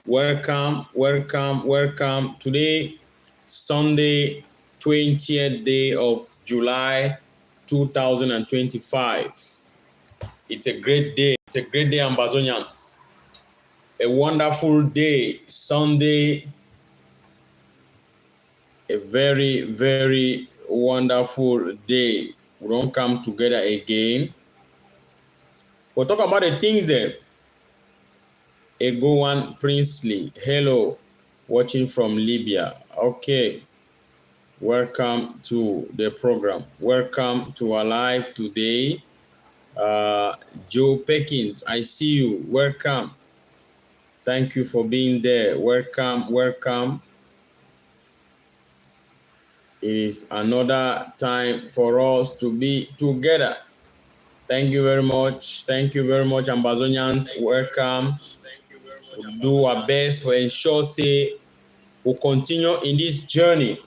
Welcome. Today, Sunday, 20th day of July 2025. It's a great day. Ambazonians. A wonderful day. Sunday, a very, very wonderful day. We don't come together again. We'll talk about the things there. Egowan Princely, hello, watching from Libya. Okay, welcome to the program. Welcome to our live today. Joe Perkins, I see you. Welcome. Thank you for being there. Welcome. It is another time for us to be together. Thank you very much, Ambazonians. Welcome. We'll do our best to ensure we'll continue in this journey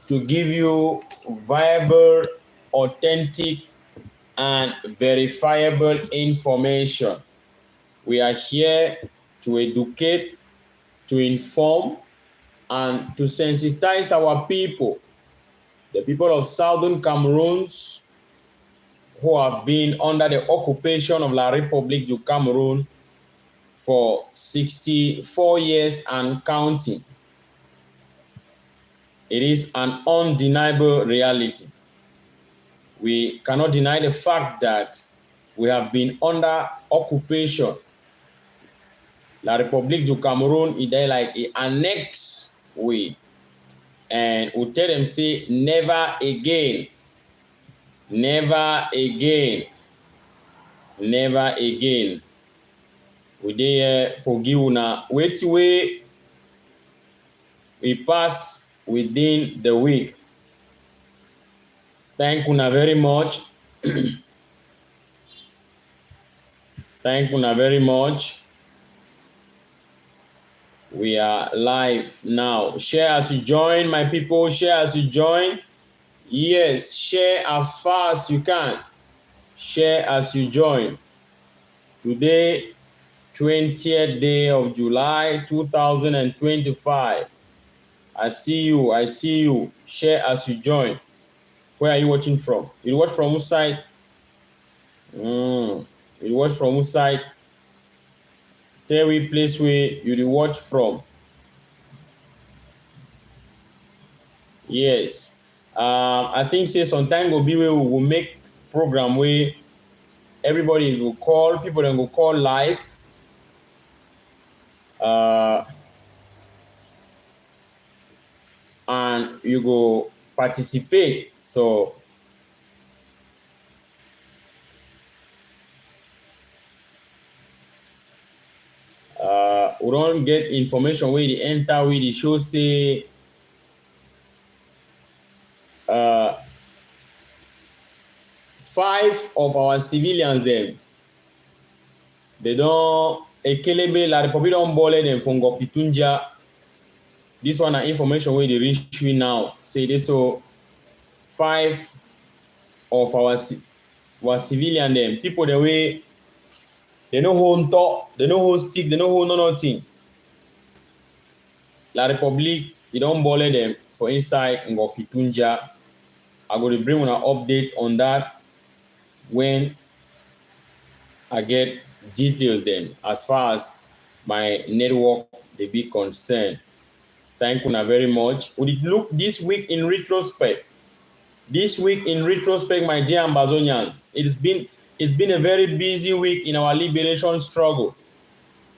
to give you viable, authentic, and verifiable information. We are here to educate, to inform, and to sensitize our people, the people of Southern Cameroon who have been under the occupation of La République du Cameroon for 64 years and counting. It is an undeniable reality. We cannot deny the fact that we have been under occupation. La République du Cameroon is there like an annex way. And we tell them, say, never again. Never again. Never again. We dey forgive una. Wait way we pass within the week. Thank you very much. Thank you very much. We are live now. Share as you join, my people. Share as you join. Yes, share as far as you can. Share as you join. Today, 20th day of July 2025. I see you. Share as you join. Where are you watching from? You watch from which side? You watch from which side? Tell me place where you watch from. Yes. I think say some time will be where we will make program where everybody will call, people then will call live. And you go participate. So we don't get information where they enter, where they show say 5 of our civilians them. They don't Ekelebe La Republic don't bole them from Gopitunja. This one are information where they reach me now. Say this so 5 of our civilian them. People the way they know who talk, they know who stick, they know who know nothing. La Republic, they don't bole them for inside Ngokitunja. I'm going to bring an update on that when I get details then as far as my network they be concerned. Thank you very much. We look this week in retrospect. This week in retrospect, my dear Ambazonians, it's been a very busy week in our liberation struggle.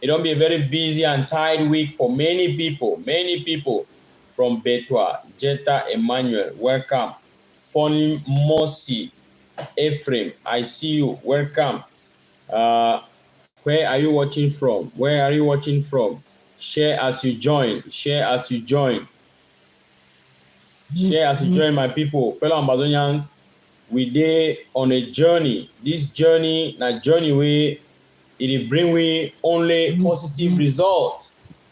It don't be a very busy and tired week for many people. Many people from Betwa, Jetta, Emmanuel, welcome. Funny Mosi, Ephraim, I see you. Welcome. Where are you watching from? Where are you watching from? Share as you join. Share as you join. Share as you join, my people. Fellow Ambazonians, we dey on a journey. This journey, na journey where it bring we only positive results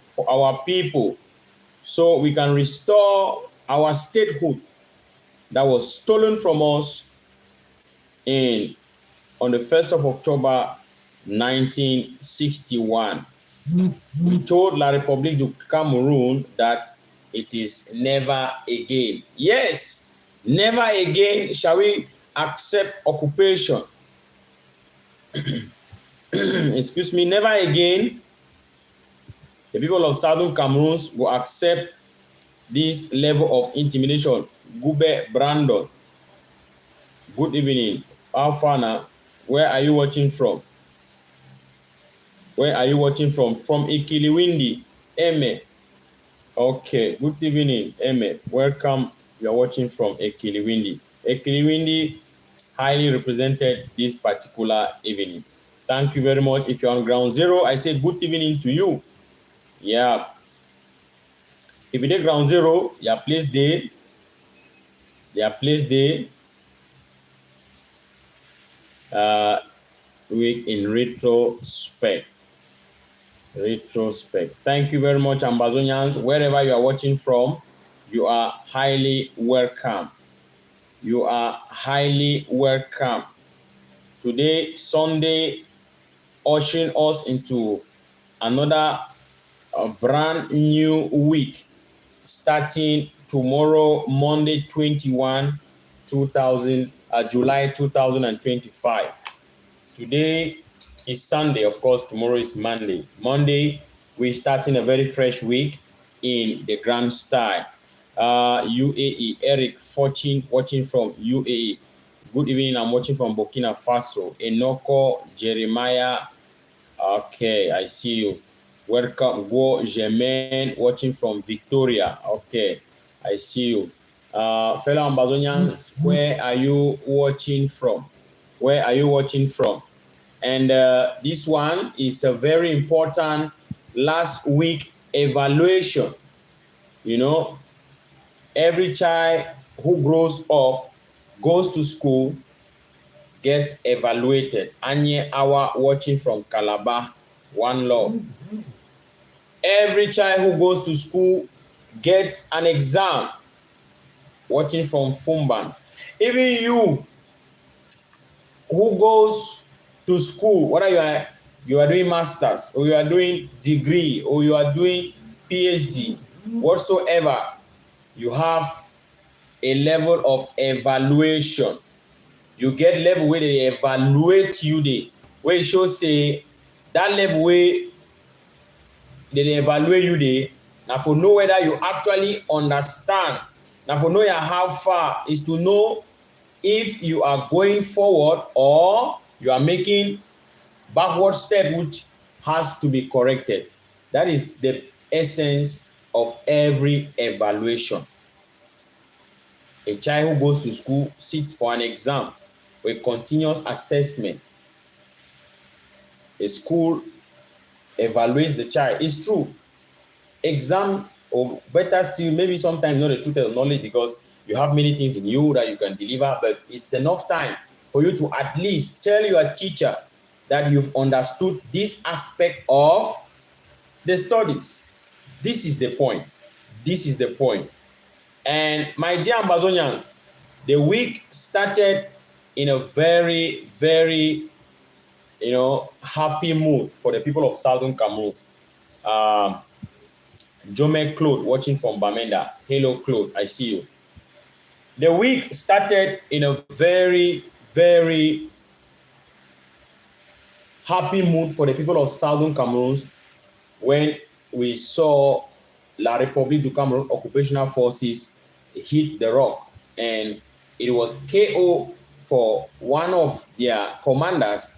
for our people, so we can restore our statehood that was stolen from us on the 1st of October 1961. We told La République du Cameroon that it is never again. Yes, never again shall we accept occupation. Excuse me, never again the people of Southern Cameroon will accept this level of intimidation. Gube Brandon, good evening. Alfana, where are you watching from? Where are you watching from? From Ikiliwindi, Eme. Okay, good evening, Eme. Welcome. You are watching from Ekiliwindi. Ekiliwindi highly represented this particular evening. Thank you very much. If you're on ground zero, I say good evening to you. Yeah. If you did ground zero, your place there. Your place there. Week in retrospect. Retrospect. Thank you very much, Ambazonians. Wherever you are watching from, you are highly welcome. You are highly welcome. Today, Sunday, ushering us into another brand new week, starting tomorrow, Monday 21, July 2025. Today is Sunday, of course, tomorrow is Monday. Monday, we're starting a very fresh week in the grand style. UAE, Eric Fortune, watching from UAE. Good evening, I'm watching from Burkina Faso. Enoko, Jeremiah, okay, I see you. Welcome, Go Germain, watching from Victoria. Okay, I see you. Fellow Ambazonians, where are you watching from? Where are you watching from? And this one is a very important last week evaluation. You know, every child who grows up, goes to school, gets evaluated. Anye Awa watching from Calabar, one love. Every child who goes to school gets an exam, watching from Fumban. Even you who goes to school, whether you are doing masters or you are doing degree or you are doing PhD, whatsoever, you have a level of evaluation. You get level where they evaluate you dey, where e show say that level where they evaluate you dey na for know whether you actually understand, na for know how far is to know if you are going forward or you are making backward step which has to be corrected. That is the essence of every evaluation. A child who goes to school sits for an exam or a continuous assessment. A school evaluates the child. It's true. Exam, or better still, maybe sometimes not the truth of knowledge because you have many things in you that you can deliver, but it's enough time for you to at least tell your teacher that you've understood this aspect of the studies. This is the point. This is the point. And my dear Ambazonians, the week started in a very, very, happy mood for the people of Southern Cameroon. Jome Claude watching from Bamenda. Hello, Claude. I see you. The week started in a very, very happy mood for the people of Southern Cameroon when we saw La République du Cameroon occupational forces hit the rock, and it was KO for one of their commanders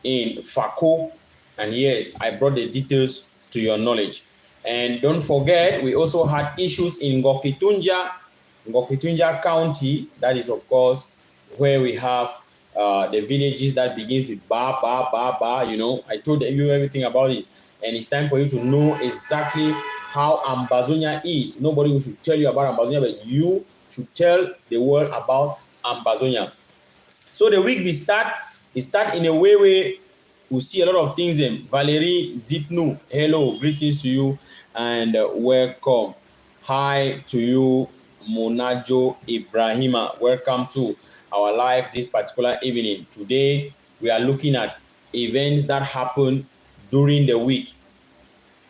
in Fako. And yes, I brought the details to your knowledge. And don't forget, we also had issues in Ngokitunja County. That is, of course, where we have the villages that begins with ba, ba, ba, ba. I told you everything about it. And it's time for you to know exactly how Ambazonia is. Nobody should tell you about Ambazonia, but you should tell the world about Ambazonia. So the week we start in a way where we see a lot of things. Valerie Dipnu, hello, greetings to you and welcome. Hi to you, Monajo Ibrahima. Welcome to our live this particular evening. Today we are looking at events that happen during the week.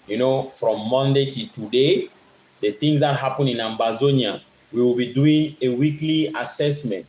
You know, from Monday to today, the things that happen in Ambazonia, we will be doing a weekly assessment.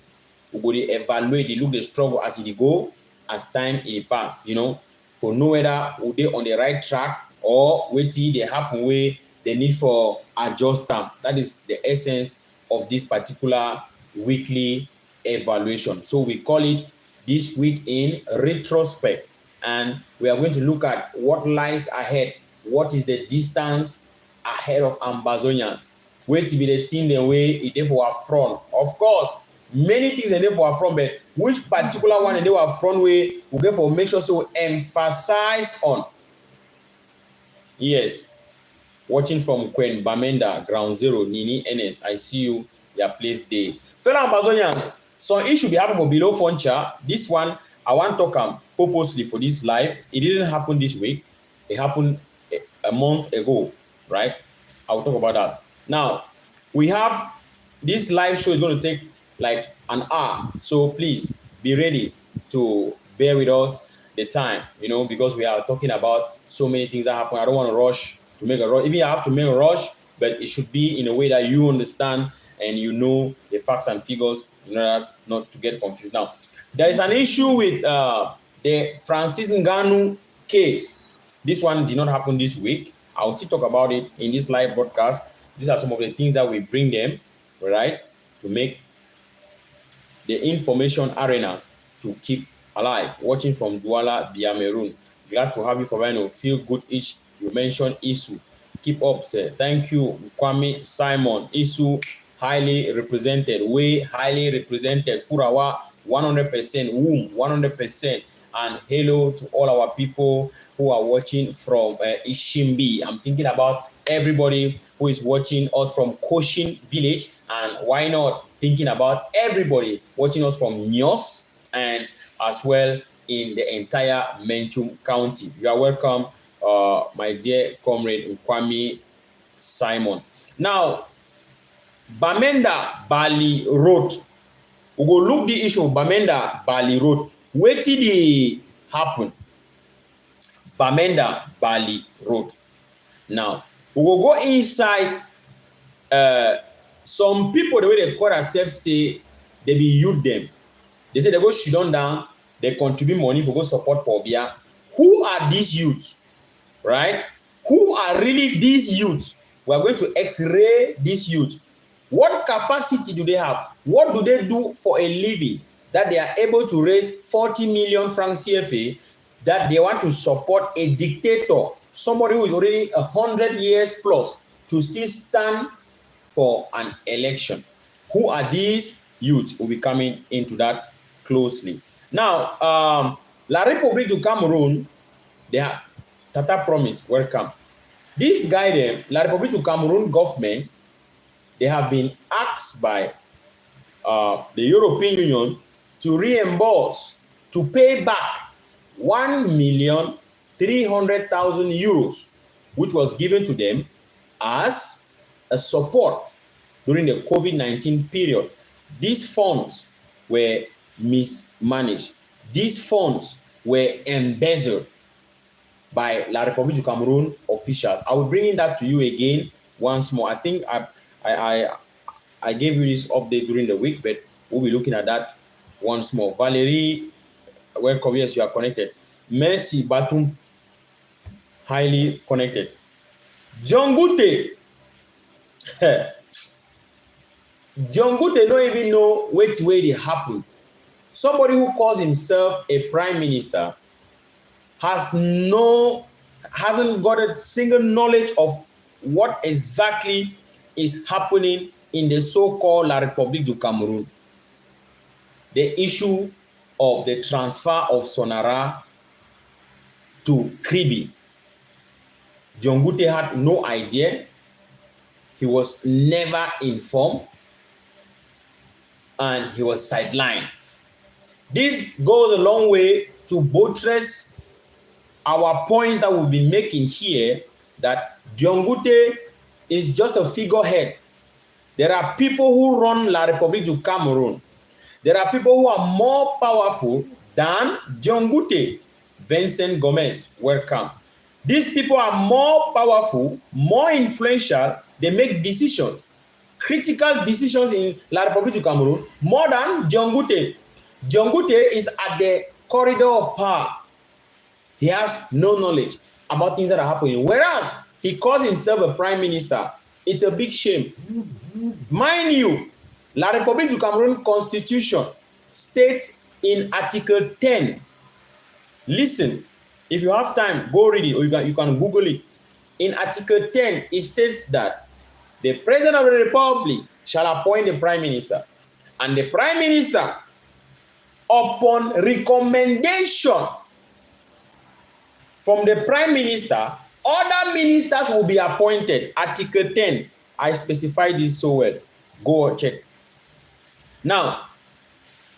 We will evaluate, they look the struggle as it go, as time it pass, you know, for know whether we they on the right track or wait till they happen where they need for adjust them. That is the essence of this particular weekly evaluation. So we call it this week in retrospect, and we are going to look at what lies ahead. What is the distance ahead of Ambazonians? Wait to be the thing the way it is for our front. Of course, many things are there for our front, but which particular one they were front way we get for make sure so emphasize on. Yes, watching from Queen Bamenda, Ground Zero, Nini NS. I see you, your place day. Fellow Ambazonians, some issue be happen for below Foncha. This one I want to talk purposely for this live. It didn't happen this week. It happened a month ago, right? I will talk about that. Now, we have this live show is going to take like an hour. So please be ready to bear with us the time, you know, because we are talking about so many things that happen. I don't want to rush to make a rush. Even I have to make a rush, but it should be in a way that you understand and you know the facts and figures in order not to get confused. Now, there is an issue with the Francis Ngannou case. This one did not happen this week. I will still talk about it in this live broadcast. These are some of the things that we bring them, right, to make the information arena to keep alive. Watching from Douala, Biameroon. Glad to have you for Rhino. Feel good ish. You mentioned Isu. Keep up, sir. Thank you, Kwame Simon. Isu, highly represented. Way, highly represented. Furawa, 100%. Womb, 100%. And hello to all our people who are watching from Ishimbi. I'm thinking about everybody who is watching us from Koshin village, and why not thinking about everybody watching us from Nyos and as well in the entire Menchum County. You are welcome, my dear comrade Kwame Simon. Now, Bamenda-Bali Road. We go look the issue of Bamenda-Bali Road. What did it happen? Bamenda-Bali Road. Now, we will go inside. Some people, the way they call themselves, say they be youth them. They say they go shit on down, they contribute money for go support Pobia. Who are these youths? Right? Who are really these youths? We are going to x-ray these youths. What capacity do they have? What do they do for a living that they are able to raise 40 million francs CFA that they want to support a dictator, somebody who is already 100 years plus, to still stand for an election? Who are these youths? We'll be coming into that closely. Now, La République du Cameroon, they have Tata Promise, welcome. This guy there, La République du Cameroon government, they have been asked by the European Union to reimburse, to pay back 1,300,000 euros, which was given to them as a support during the COVID-19 period. These funds were mismanaged. These funds were embezzled by La République du Cameroon officials. I will bring that to you again once more. I think I gave you this update during the week, but we'll be looking at that once more. Valerie, welcome. Yes, you are connected. Mercy Batum, highly connected. John Gute. John Gute don't even know which way it happened. Somebody who calls himself a prime minister hasn't got a single knowledge of what exactly is happening in the so-called La République du Cameroon. The issue of the transfer of Sonara to Kribi. John Gute had no idea. He was never informed, and he was sidelined. This goes a long way to buttress our points that we've been making here, that John Gute is just a figurehead. There are people who run La République du Cameroon. There are people who are more powerful than John Gute. Vincent Gomez, welcome. These people are more powerful, more influential. They make decisions, critical decisions in La République du Cameroon, more than Diongute. Diongute is at the corridor of power. He has no knowledge about things that are happening. Whereas he calls himself a prime minister. It's a big shame. Mind you, La République du Cameroon Constitution states in Article 10. Listen, if you have time, go read it, or you can Google it. In Article 10, it states that the President of the Republic shall appoint the Prime Minister. And the Prime Minister, upon recommendation from the Prime Minister, other ministers will be appointed. Article 10, I specified this so well. Go check. Now,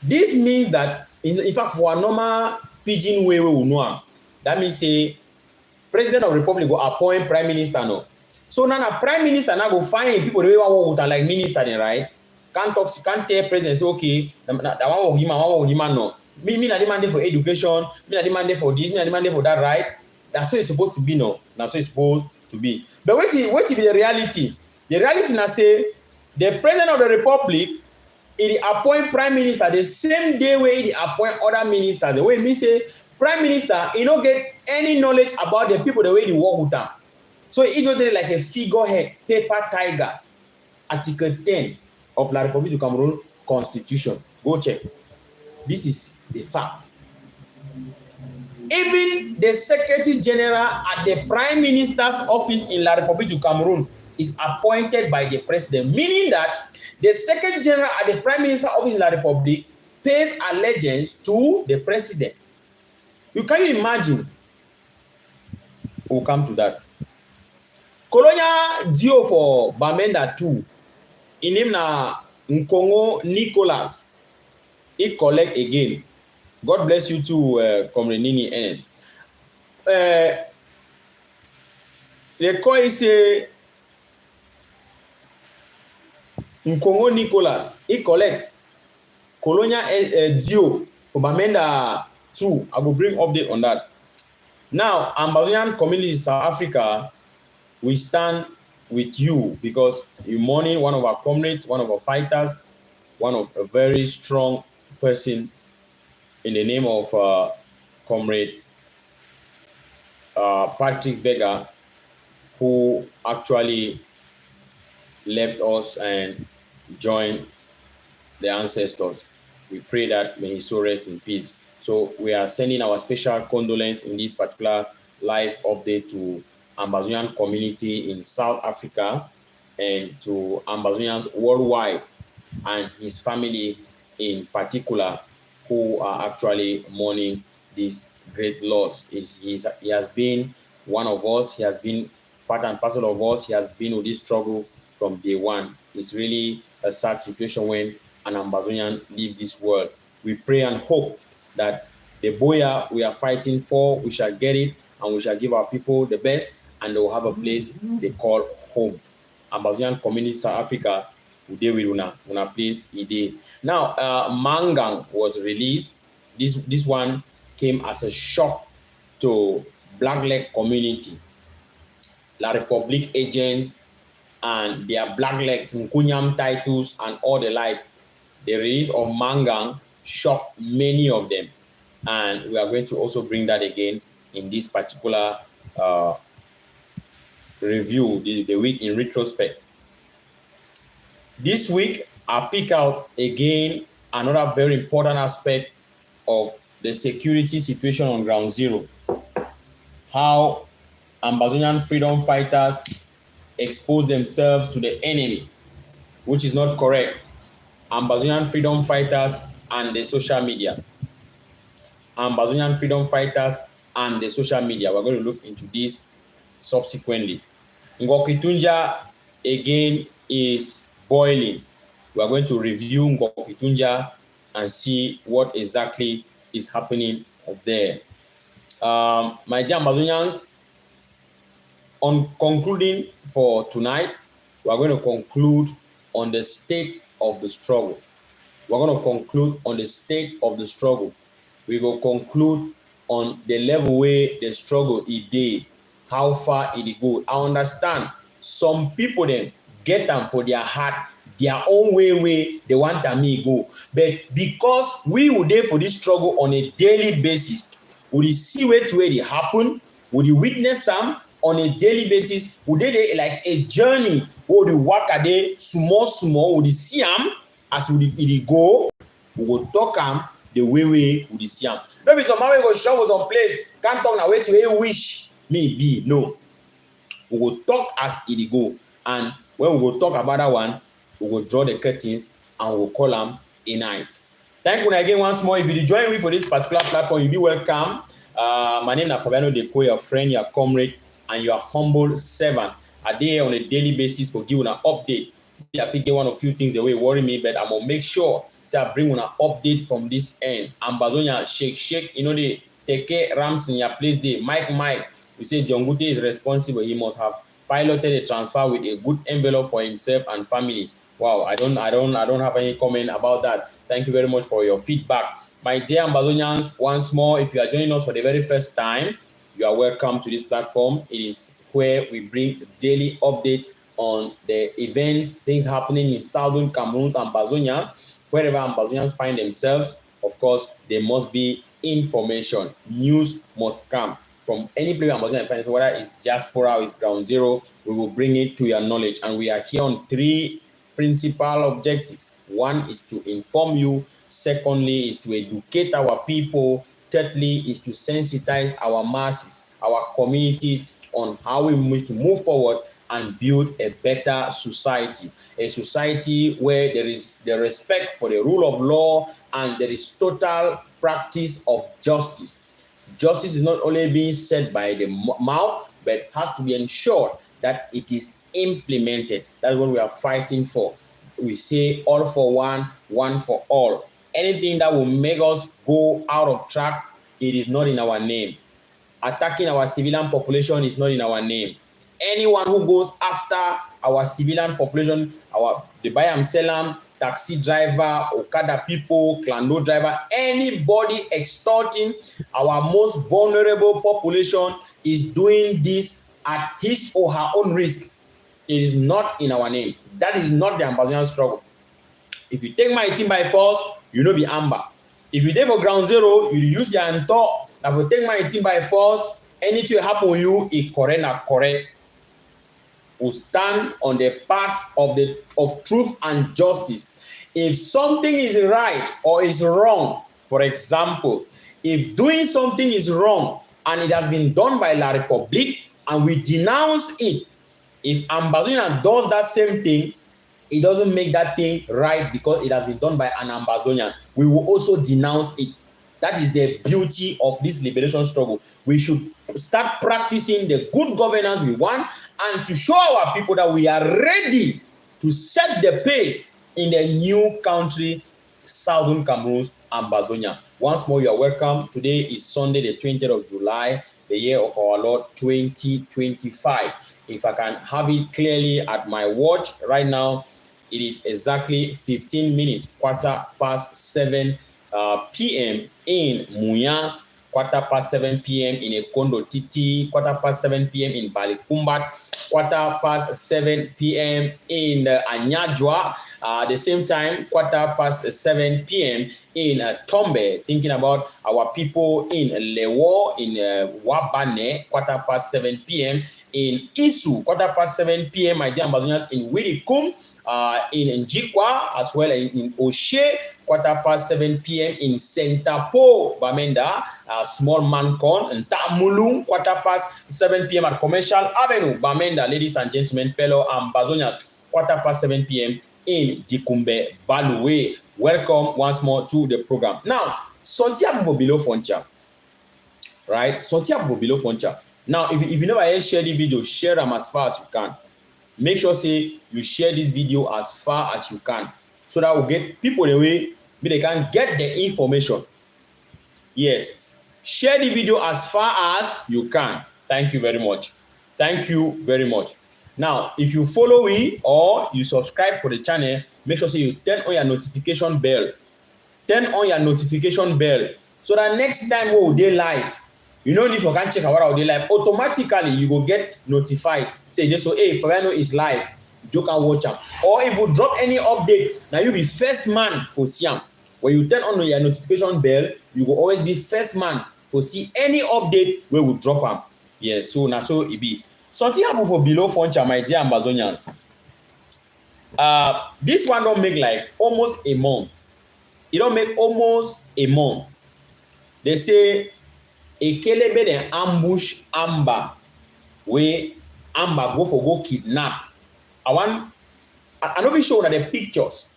this means that, in fact, for a normal pidgin way we will know, that means say President of the Republic will appoint Prime Minister no. So now the Prime Minister now go find people the way one with like minister then, right? Can't tell President say okay, that one will demand no. Me na demand for education, me na demand for this, me na demand for that, right? That's how it's supposed to be no. That's how it's supposed to be. But what is the reality? The reality na say the President of the Republic he appoint Prime Minister the same day where he appoint other ministers. The way me say Prime Minister, he don't get any knowledge about the people the way they work with them. So he just like a figurehead, paper tiger. Article 10 of La République du Cameroon Constitution. Go check. This is the fact. Even the Secretary General at the Prime Minister's office in La République du Cameroon is appointed by the President, meaning that the Secretary General at the Prime Minister's office in La République pays allegiance to the President. You can imagine? We'll come to that. Colonial Dio for Bamenda 2. In him na Nkongo Nicholas. He collect again. God bless you too, Comrade Nini Enes. They call it say Nkongo Nicholas. He collect Colonial Dio for Bamenda 2. I will bring update on that. Now, Ambazonian community in South Africa, we stand with you because you're mourning one of our comrades, one of our fighters, one of a very strong person in the name of Comrade Patrick Vega, who actually left us and joined the ancestors. We pray that may his soul rest in peace. So we are sending our special condolence in this particular live update to Ambazonian community in South Africa and to Ambazonians worldwide and his family in particular, who are actually mourning this great loss. He has been one of us. He has been part and parcel of us. He has been with this struggle from day one. It's really a sad situation when an Ambazonian leaves this world. We pray and hope that the Boya we are fighting for, we shall get it, and we shall give our people the best, and they will have a place they call home. Ambazonian community South Africa, today with una place ide. Now, Mangang was released. This one came as a shock to Blackleg community. La Republique agents and their Blacklegs, Nkunyam titles, and all the like. The release of Mangang shocked many of them. And we are going to also bring that again in this particular review, the week in retrospect. This week, I'll pick out again another very important aspect of the security situation on Ground Zero. How Ambazonian freedom fighters expose themselves to the enemy, which is not correct. Ambazonian freedom fighters and the social media. Ambazonian freedom fighters and the social media. We're going to look into this subsequently. Ngokitunja again is boiling. We're going to review Ngokitunja and see what exactly is happening up there. My dear Ambazonians, on concluding for tonight, we're going to conclude on the state of the struggle. We're going to conclude on the state of the struggle. We will conclude on the level where the struggle it dey, how far it go. I understand some people dem get am for their heart, their own way they want am me go, but because we would dey for this struggle on a daily basis, we dey see wetin wey dey happen, we dey witness am on a daily basis, we dey like a journey wey we dey waka dey small, we dey see am as we dey go, we go talk am the way we dey see am. No be some man wey go show some place can't talk na wetin wey wish me be. No, we go talk as e dey go, and when we go talk about that one, we go draw the curtains and we go call am a night. Thank you again once more. If you dey join me for this particular platform, you be welcome. My name is Fabiano Deco, your friend, your comrade, and your humble servant. I dey here on a daily basis for give una update. I think one of few things that will worry me, but I'm gonna make sure say I bring una update from this end. Ambazonia shake, you know the take rams in your place there. Mike, we say Jongute is responsible. He must have piloted a transfer with a good envelope for himself and family. Wow, I don't have any comment about that. Thank you very much for your feedback. My dear Ambazonians, once more, if you are joining us for the very first time, you are welcome to this platform. It is where we bring daily updates on the events, things happening in southern Cameroon, Ambazonia. Wherever Ambazonians find themselves, of course, there must be information. News must come from any place Ambazonia finds, whether it's diaspora or it's ground zero, we will bring it to your knowledge. And we are here on three principal objectives. One is to inform you. Secondly is to educate our people. Thirdly is to sensitize our masses, our communities on how we need to move forward and build a better society. A society where there is the respect for the rule of law and there is total practice of justice. Justice is not only being said by the mouth, but has to be ensured that it is implemented. That's what we are fighting for. We say all for one, one for all. Anything that will make us go out of track, it is not in our name. Attacking our civilian population is not in our name. Anyone who goes after our civilian population, the buy and sell them, taxi driver, Okada people, Clando driver, anybody extorting our most vulnerable population is doing this at his or her own risk. It is not in our name. That is not the Ambazonian struggle. If you take my team by force, you know be amber. If you dey for ground zero, you use your talk. If you take my team by force, anything happen with you, it correct. We stand on the path of truth and justice. If something is right or is wrong, for example, if doing something is wrong and it has been done by La Republique and we denounce it, if Ambazonia does that same thing, it doesn't make that thing right because it has been done by an Ambazonian. We will also denounce it. That is the beauty of this liberation struggle. We should start practicing the good governance we want and to show our people that we are ready to set the pace in the new country, Southern Cameroon, Ambazonia. Once more, you are welcome. Today is Sunday, the 20th of July, the year of our Lord 2025. If I can have it clearly at my watch right now, it is exactly 15 minutes, 7:15 p.m. in Muya, 7:15 p.m. in Ekondo Titi, 7:15 p.m. in Balikumbat, 7:15 p.m. in Anyajwa, the same time, 7:15 p.m. in Tombe, thinking about our people in Lewo, in Wabane, 7:15 p.m. in Isu, 7:15 p.m. my dear Ambazonians, in Wirikum, in Njikwa, as well as in Oshe, 7:15 p.m. in Sentapo, Bamenda, Small Mancon, and Tamulung, 7:15 p.m. at Commercial Avenue, Bamenda, ladies and gentlemen, fellow Ambazonians, 7:15 p.m. in Dikumbe Balue. Welcome once more to the program. Now, Sontia below Foncha, right? Sontia below Foncha. Now, if you never yet share the video, share them as far as you can. Make sure say you share this video as far as you can, so that will get people away, but they can get the information. Yes, share the video as far as you can. Thank you very much. Thank you very much. Now, if you follow me or you subscribe for the channel, make sure say you turn on your notification bell. Turn on your notification bell So that next time we will dey live, you no need for can check our dey live. Automatically you go get notified. Say this so hey, Fabiano is live. You can watch am. Or if you drop any update, now you be first man for see am. When you turn on your notification bell, you will always be first man for see any update where we drop am. Yes, so na so it be. Something happen for Belo Funcha, my dear Ambazonians. This one don't make like almost a month. It don't make almost a month. They say Ekelebe dey ambush Amba, where Amba go kidnap. I no be show that the pictures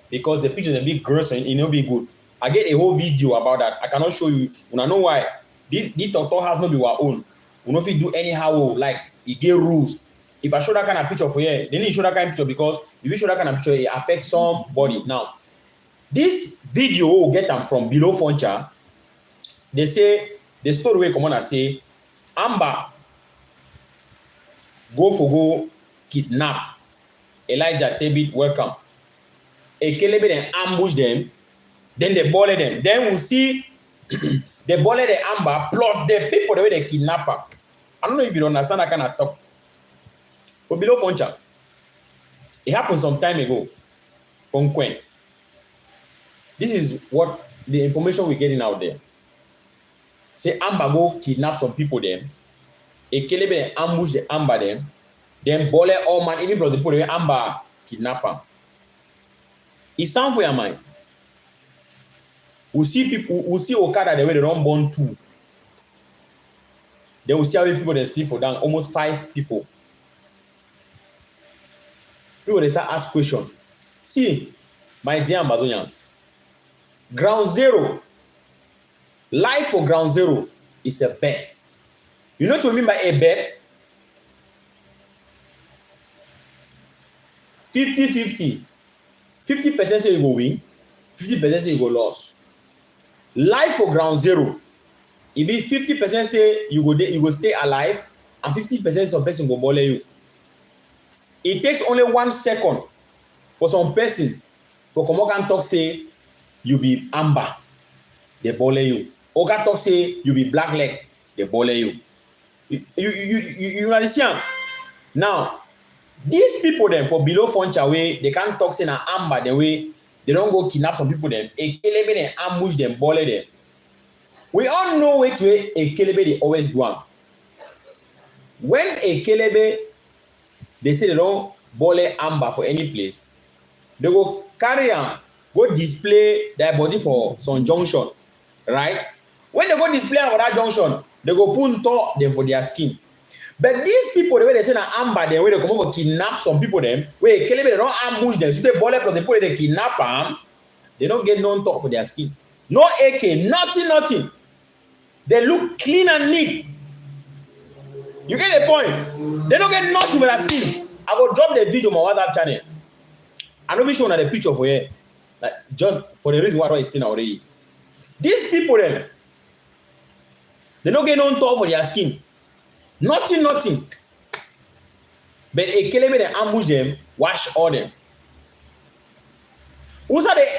because the pictures dey be gross and it no be good. I get a whole video about that. I cannot show you. Una know why? This tortoise has not be our own. We no fit do anyhow like e get rules. If I show that kind of picture for here, they need to show that kind of picture because if you show that kind of picture, it affects somebody. Now, this video will get them from Belo Funcha. They say the story wey come on and say Amba go kidnap Elijah Tebit. Welcome. Ekelebe then ambush them. Then they bully them. Then we see they bully the Amba plus the people the way they kidnap her. I don't know if you understand that kind of talk. For Belo Funcha, it happened some time ago from Queen. This is what the information we're getting out there. Say Amba go kidnap some people them. Ekelebe ambush the Amba them. Then bully all man, even plus the people the Amba kidnap her. It sound for your mind. We see people, we see Okada the way they don't born two. Then we see how many people they sleep for down, almost 5 people. People they start ask question. See, my dear Ambazonians, ground zero, life for ground zero is a bet. You know what I mean by a bet? 50-50. 50% say you go win, 50% say you go lose. Life for ground zero, it be 50% say you go stay alive, and 50% some person go bully you. It takes only 1 second for some person for come out and talk say you be Amba, they bully you. Oga talk say you be black leg, they bully you. You understand? Now, these people then for Belo Funcha way, they can't talk say na Amba the way they don't go kidnap some people them. Ekelebe they ambush them, bully them. We all know which way Ekelebe they always do am. When Ekelebe they say they don't bully Amba for any place, they go carry am, go display their body for some junction, right? When they go display am for that junction, they go put them for their skin. But these people, the way they say na Amba, the way they come over kidnap some people, them, where Ekelebe they don't ambush them, so they bully plus the people they kidnap them, they don't get no talk for their skin. No AK, nothing. They look clean and neat. You get the point? They don't get nothing for their skin. I will drop the video on my WhatsApp channel. I know we show the picture for here. Like just for the reason why I explain already. These people then, they don't get no talk for their skin. Nothing. But Ekelebe they ambush them, wash all them. Who's are they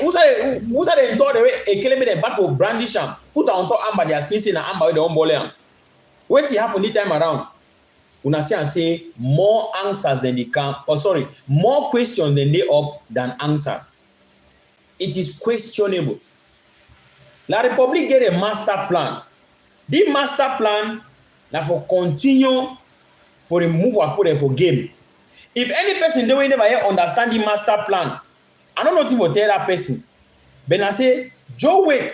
thought the way Ekelebe they bad for brandish them, put on top Amba their skin say na Amba they don't bully them. What happen this time around? Una see and say more answers than they can, more questions than they up than answers. It is questionable. La Republic get a master plan. The master plan now for continue for the move or put them for game. If any person don't never understand the master plan, I don't know what to tell that person. But I say, Joe, wait,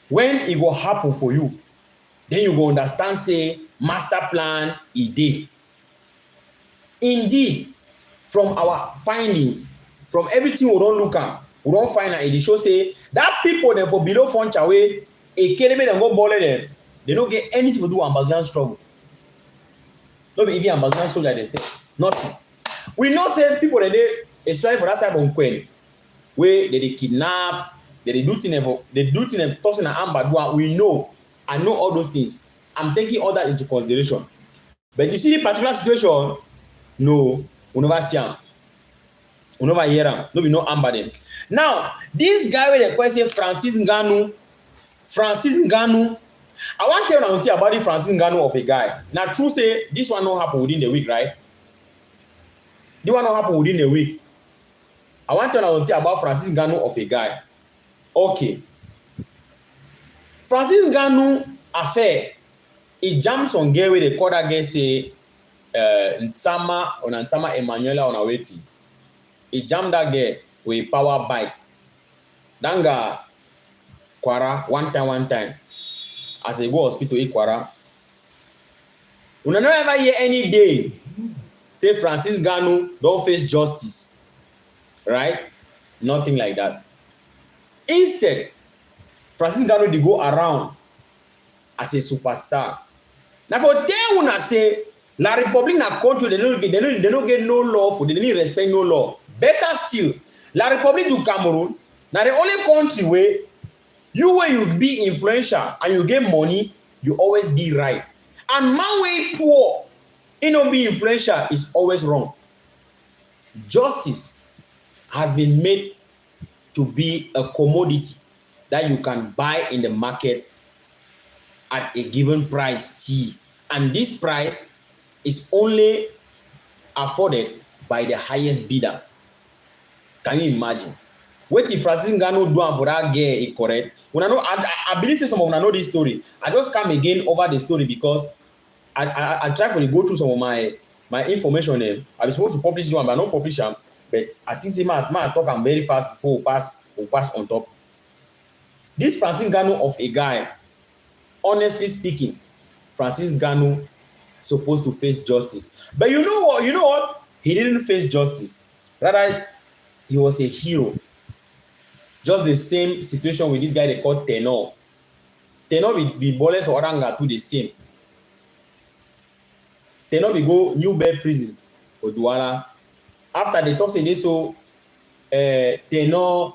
when it will happen for you, then you go understand, say, master plan is there. Indeed, from our findings, from everything we don't look at, we don't find that it show say that people then for Belo Funcha way, Ekelebe them go bully them, they don't get anything to do with Ambazonian struggle. Not be even Ambazonian soldier they say nothing. We know say people that they striving for that side on Queen, where they kidnap, they do things tossing an Amba. We know, I know all those things. I'm taking all that into consideration. But you see the particular situation, no, we never see him. We never hear him. No, we know Amba them. Now, this guy where they call say Francis Ngannou Francis Ngannou. I want to tell you about the Francis Ngannou of a guy. Now, true say this one not happen within the week, right? This one not happen within the week. I want to tell you about Francis Ngannou of a guy. Okay. Francis Ngannou affair. It jumps on girl where they call that girl say Ntama Emanuela on Aweti. It jammed that girl with a power bike. Danga Kwara one time. As I go hospital Kwara. We never ever hear any day say Francis Ngannou don't face justice. Right? Nothing like that. Instead, Francis Ngannou they go around as a superstar. Now for tell una say La Republic na country they don't get no law for they don't respect no law. Better still, La Republic to Cameroon now the only country where you be influential and you get money, you always be right. And man way poor, don't be influential is always wrong. Justice has been made to be a commodity that you can buy in the market at a given price T. And this price is only afforded by the highest bidder. Can you imagine? What if Francis Ngannou do for that girl is correct? When I believe some of you know this story. I just come again over the story because I try to go through some of my information there. I was supposed to publish this one, but I don't publish them. But I think say man talk am very fast before we pass on top. This Francis Ngannou of a guy, honestly speaking, Francis Ngannou supposed to face justice. But you know what? He didn't face justice. Rather, he was a hero. Just the same situation with this guy they call Tenor. Tenor be Boles or Oranga to the same. Tenor be go New Bed prison or Douala. After they talk say this so Tenor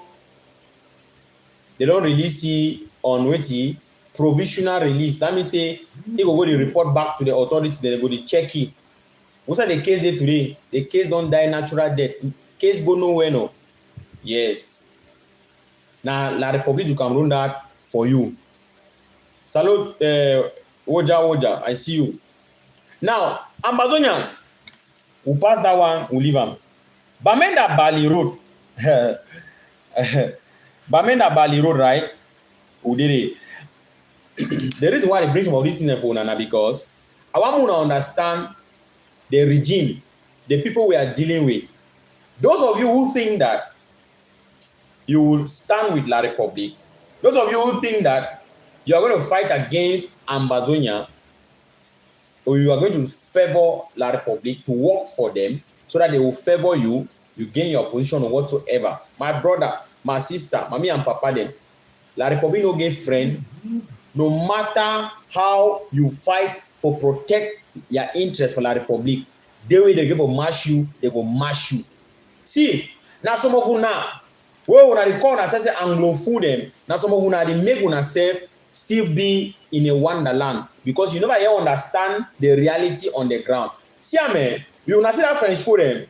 they don't release it on waiting provisional release. That means say they go to report back to the authorities. They go to check it. What's the case day today? The case don't die natural death. Case go nowhere no. Yes. Now La Republic you can run that for you. Salute Woja. I see you. Now Ambazonians, we pass that one. We leave them. Bamenda-Bali road. Bamenda-Bali road, right? We did it. The reason why they bring some of these things for Nana because I want to understand the regime, the people we are dealing with. Those of you who think that you will stand with La Republic, those of you who think that you are going to fight against Ambazonia, or you are going to favor La Republic to work for them so that they will favor you, you gain your position or whatsoever. My brother, my sister, mommy and papa them, La Republic no get friend. No matter how you fight for protect your interest for La Republic, the way they go mash you, they go mash you. See, now some of you now, well, when I call and say Anglophone them, now some of you now they make yourself still be in a wonderland because you never ever understand the reality on the ground. See, man, you see that French people them,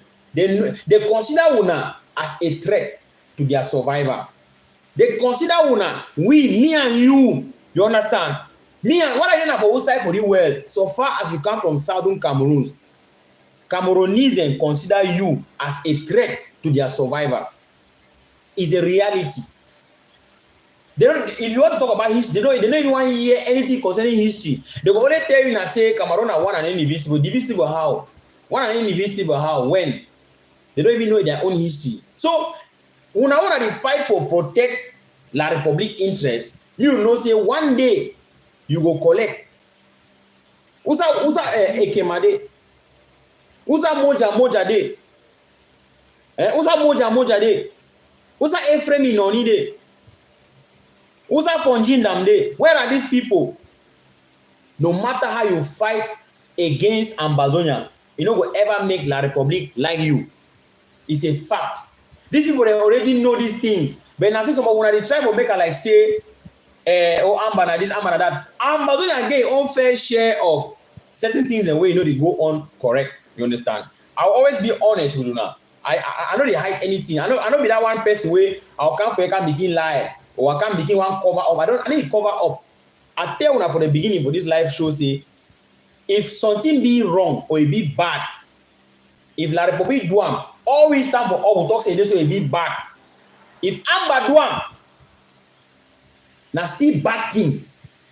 they consider una as a threat to their survivor. They consider una, me and you. You understand? Me and what I know for outside for the world, so far as you come from southern Cameroons, Cameroonese then consider you as a threat to their survivor. It's a reality. They don't, if you want to talk about history, they don't even want to hear anything concerning history. They will only tell you and say Cameroon are one and indivisible. Divisible how? One and indivisible how? When? They don't even know their own history. So, when I want to fight for protect La Republic interest, you know say one day you go collect. Usa ekemade. Usa moja de. Usa moja de. Usa Efremi noni de. Usa Fonjindam de. Where are these people? No matter how you fight against Ambazonia, you know will ever make La Republic like you. It's a fact. These people they already know these things. But now see some of they try to make a like say Ambana this, Ambana that. Ambazonia get unfair share of certain things and way you know they go on correct. You understand? I'll always be honest with you now. I know they hide anything. I know be that one person way I'll come for you can begin lie. or I can't begin one cover up. I need to cover up. I tell una for the beginning for this live show, say, if something be wrong or it be bad, if La Republic do am, always stand for all. We talk say this will be bad. If Amba do am, na still bad thing.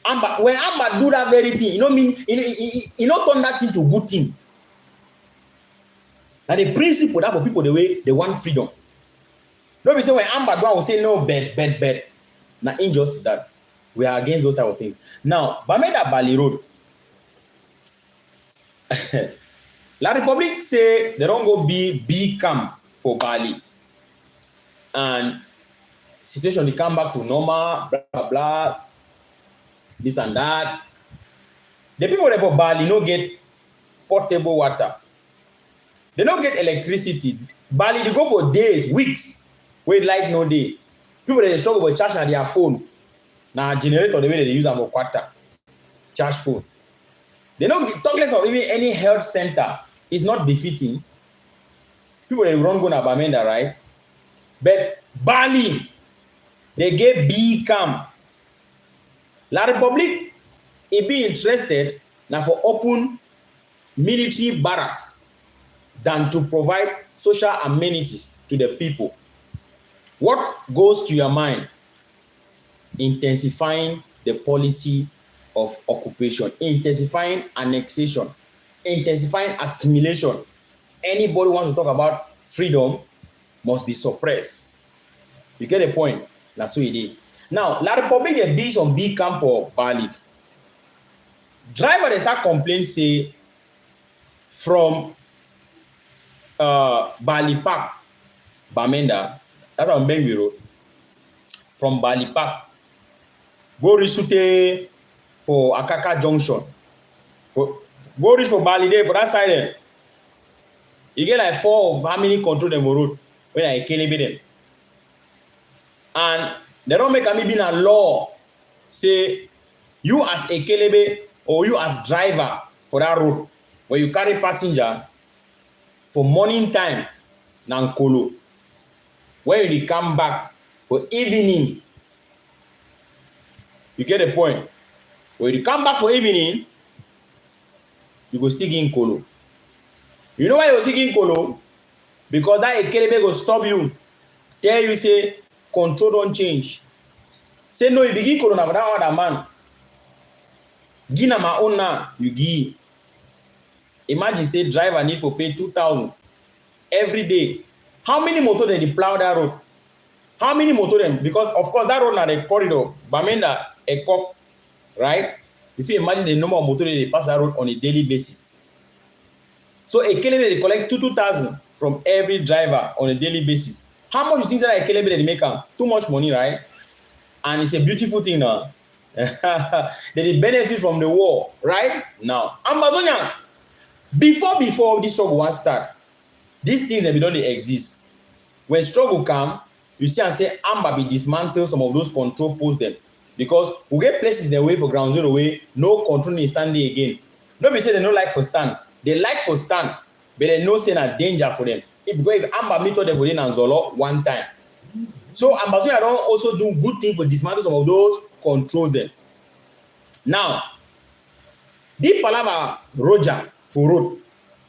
Amba, when Amba do that very thing, you know mean, you know turn that thing to good thing. Now the principle that for people the way they want freedom. Don't be say when Amba do am, we say no bad. Now injustice that we are against those type of things. Now Bamenda-Bali road. La Republic say they don't go be calm for Bali, and situation they come back to normal, blah blah blah, this and that. The people there for Bali no get portable water, they don't get electricity. Bali they go for days, weeks, where light no day. People they struggle with charging their phone. Now generator the way they use them for quarter, charge phone. They don't talk less of even any health center. It's not befitting. People they run go na Bamenda, right? But Bali, they get big camp. La Republic, it be interested now for open military barracks than to provide social amenities to the people. What goes to your mind? Intensifying the policy of occupation, intensifying annexation, intensifying assimilation. Anybody wants to talk about freedom must be suppressed. You get the point? That's what it is. Now, La Republic they be some big camp for Bali. Driver they start complain say from Bali Park, Bamenda, that's on Bengi Road. From Bali Park, go Risute for Akaka Junction. Go reach for Bali there for that side there. You get like 4 of how many control them road when I kill them. And they don't make a maybe a law say you as a kelebe or you as driver for that road where you carry passenger for morning time nankolo. When you come back for evening, you get the point. When you come back for evening, you go still in Kolo. You know why you still in Kolo? Because that Ekelebe go stop you. Tell you say control don't change. Say no, you begin Kolo na that other man. Gina my own now, you give. Imagine say driver need for pay 2,000 every day. How many motor they plow that road? How many motor them? Because of course that road na the corridor, Bamenda, Ekop, right? If you imagine the number of motor they pass that road on a daily basis. So a Kelebe they collect 2,000 from every driver on a daily basis. How much you think that a Kelebe they make? Too much money, right? And it's a beautiful thing now. They benefit from the war, right? Now, Ambazonians, before this struggle was start, these things they don't exist. When struggle come, you see and say Amba be dismantle some of those control posts them. Because we get places in the way for ground zero way, no control is standing again. Nobody say they don't like for stand. They like for stand, but they know say a danger for them. If Amba meet them for and Zolo one time. So Ambazonia don't also do good thing for dismantle some of those controls them. Now, the Palama Roger for road,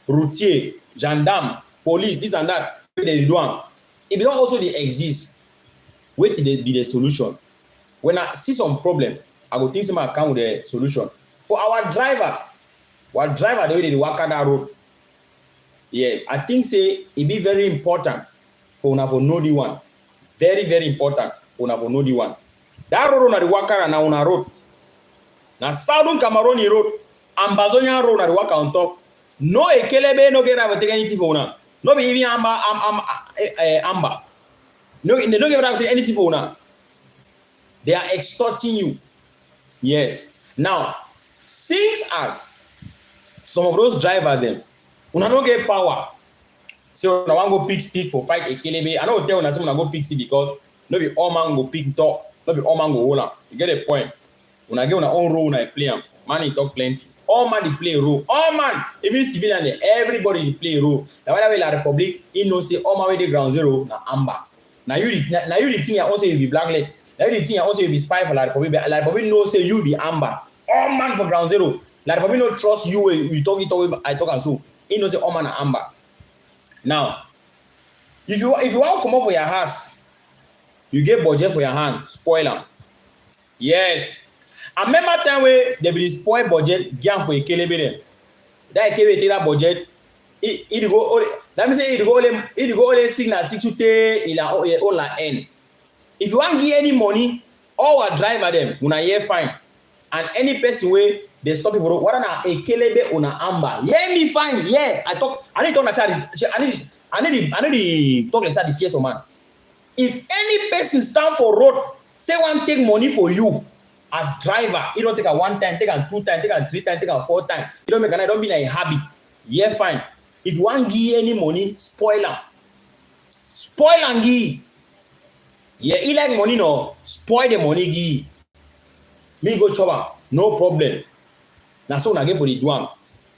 routier, gendarme, police, this and that, they do them. It don't also they exist. Wait till they be the solution. When I see some problem, I go think somebody come with a solution. For our drivers, the way they walk on that road, yes, I think say it be very important for una for know the one. Very, very important for una for know the one. That road na the walker na una road. Na Southern Cameroon road, Ambazonia road na the walker on top. No Ekelebe no get have take anything for una. No be even Amba. No, they don't give have anything for una. They are extorting you. Yes. Now, since as some of those drivers them, una don't get power. So I want to go pick stick for fight Ekelebe. I know tell una say una go pick stick because no be all man go pick top, no be all man go hold am. You get the point. Una get una own role, una play am. Man he talk plenty. All man they play a role. All man, even civilian, everybody they play a role. Now when I way La Republic, he know say all man way the ground zero na Amba. Now you the thing I also you be black leg. Everything also you be spy for like probably know say you be Amber. All man for ground zero. Like probably no trust you. You talk I talk and so. He knows say all man are Amber. Now, if you want to come up for your house, you get budget for your hand, spoil them. Yes. I remember time where they be spoil budget, get for a kelebe them. That kelebe take that budget. It go only. Let me say it go only signal 6 to 10 in la end. If you want give any money, all our driver them una hear fine. And any person where they stop you for what na a kelebe una Amber. Hear me fine. Yeah, I need to talk like I need to talk like the fears of man. If any person stand for road, say one take money for you as driver, you don't take a 1 time, take a 2 time, take a 3 time, take a 4 time. You don't make an I don't be like a habit. Yeah, fine. If you want give any money, spoil them. Spoil and give. Yeah, he like money no, spoil the money give. Me go chop no problem. That's all I get for the do.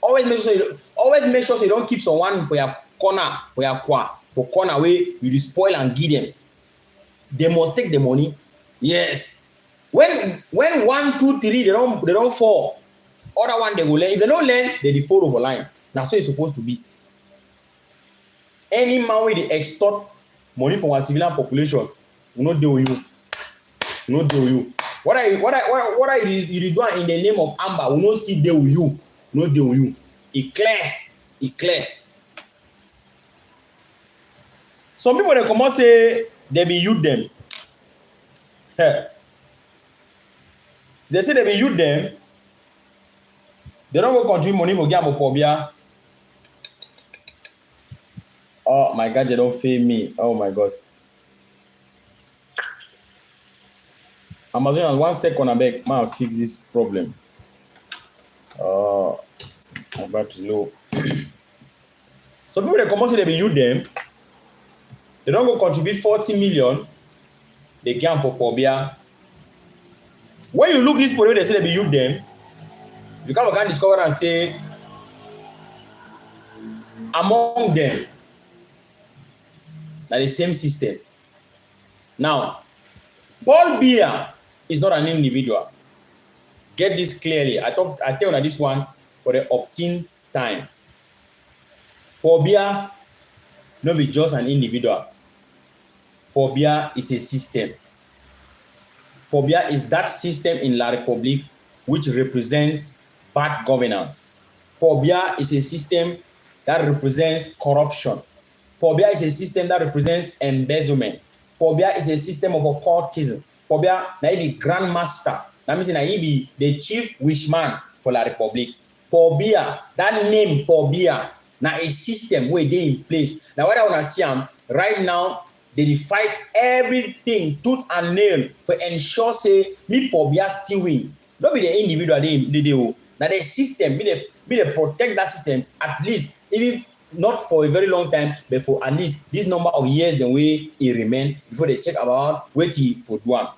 Always make sure you don't keep someone for your corner, for corner where you spoil and give them. They must take the money. Yes. When 1, 2, 3 they don't fall. Other one they will learn. If they don't learn, they default over line. That's how it's supposed to be. Any man where they extort money from a civilian population will not deal with you. Will not deal with you. What are you doing in the name of Amber will not still deal with you. Will not deal with you. It clear. Some people they come out say they be youth them. They say they be youth them. They don't go contribute money for Gamma Pobia. Oh my God, they don't fail me. Oh my God. Ambazonia, 1 second, I beg, man, fix this problem. My battery low. Some people they come out say they be youth them. They don't go contribute 40 million. They can for Pobia. When you look this for they say they be youth them. You can discover and say among them that the same system. Now, Paul Biya is not an individual. Get this clearly. I tell you this one for the opt-in time. Paul Biya not be just an individual. Paul Biya is a system. Paul Biya is that system in La République which represents bad governance. Paul Biya is a system that represents corruption. Paul Biya is a system that represents embezzlement. Paul Biya is a system of occultism. Paul Biya na the grandmaster. That means na he be the chief wishman for La République. Paul Biya, that name Paul Biya, na a system where they in place. Now what I want to see right now, they fight everything tooth and nail for ensure say me Paul Biya still win. Don't be the individual they do. Now the system, be they protect that system at least, even not for a very long time, but for at least this number of years the way it remain before they check about what he for one.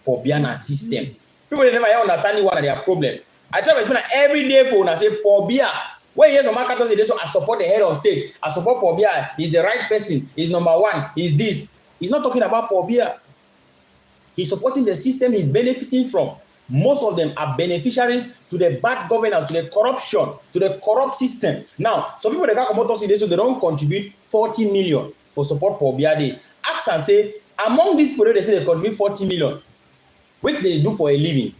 Paul Biya na system. People they never understand one of their problem. I try to explain every day for una say Paul Biya. When you hear some marketers say so, I support the head of state. I support Paul Biya. He's the right person. He's number one. He's this. He's not talking about Paul Biya. He's supporting the system he's benefiting from. Most of them are beneficiaries to the bad governance, to the corruption, to the corrupt system. Now, some people they got come out say so they don't contribute 40 million for support Paul Biya. They ask and say among these people they say they contribute 40 million. What they do for a living?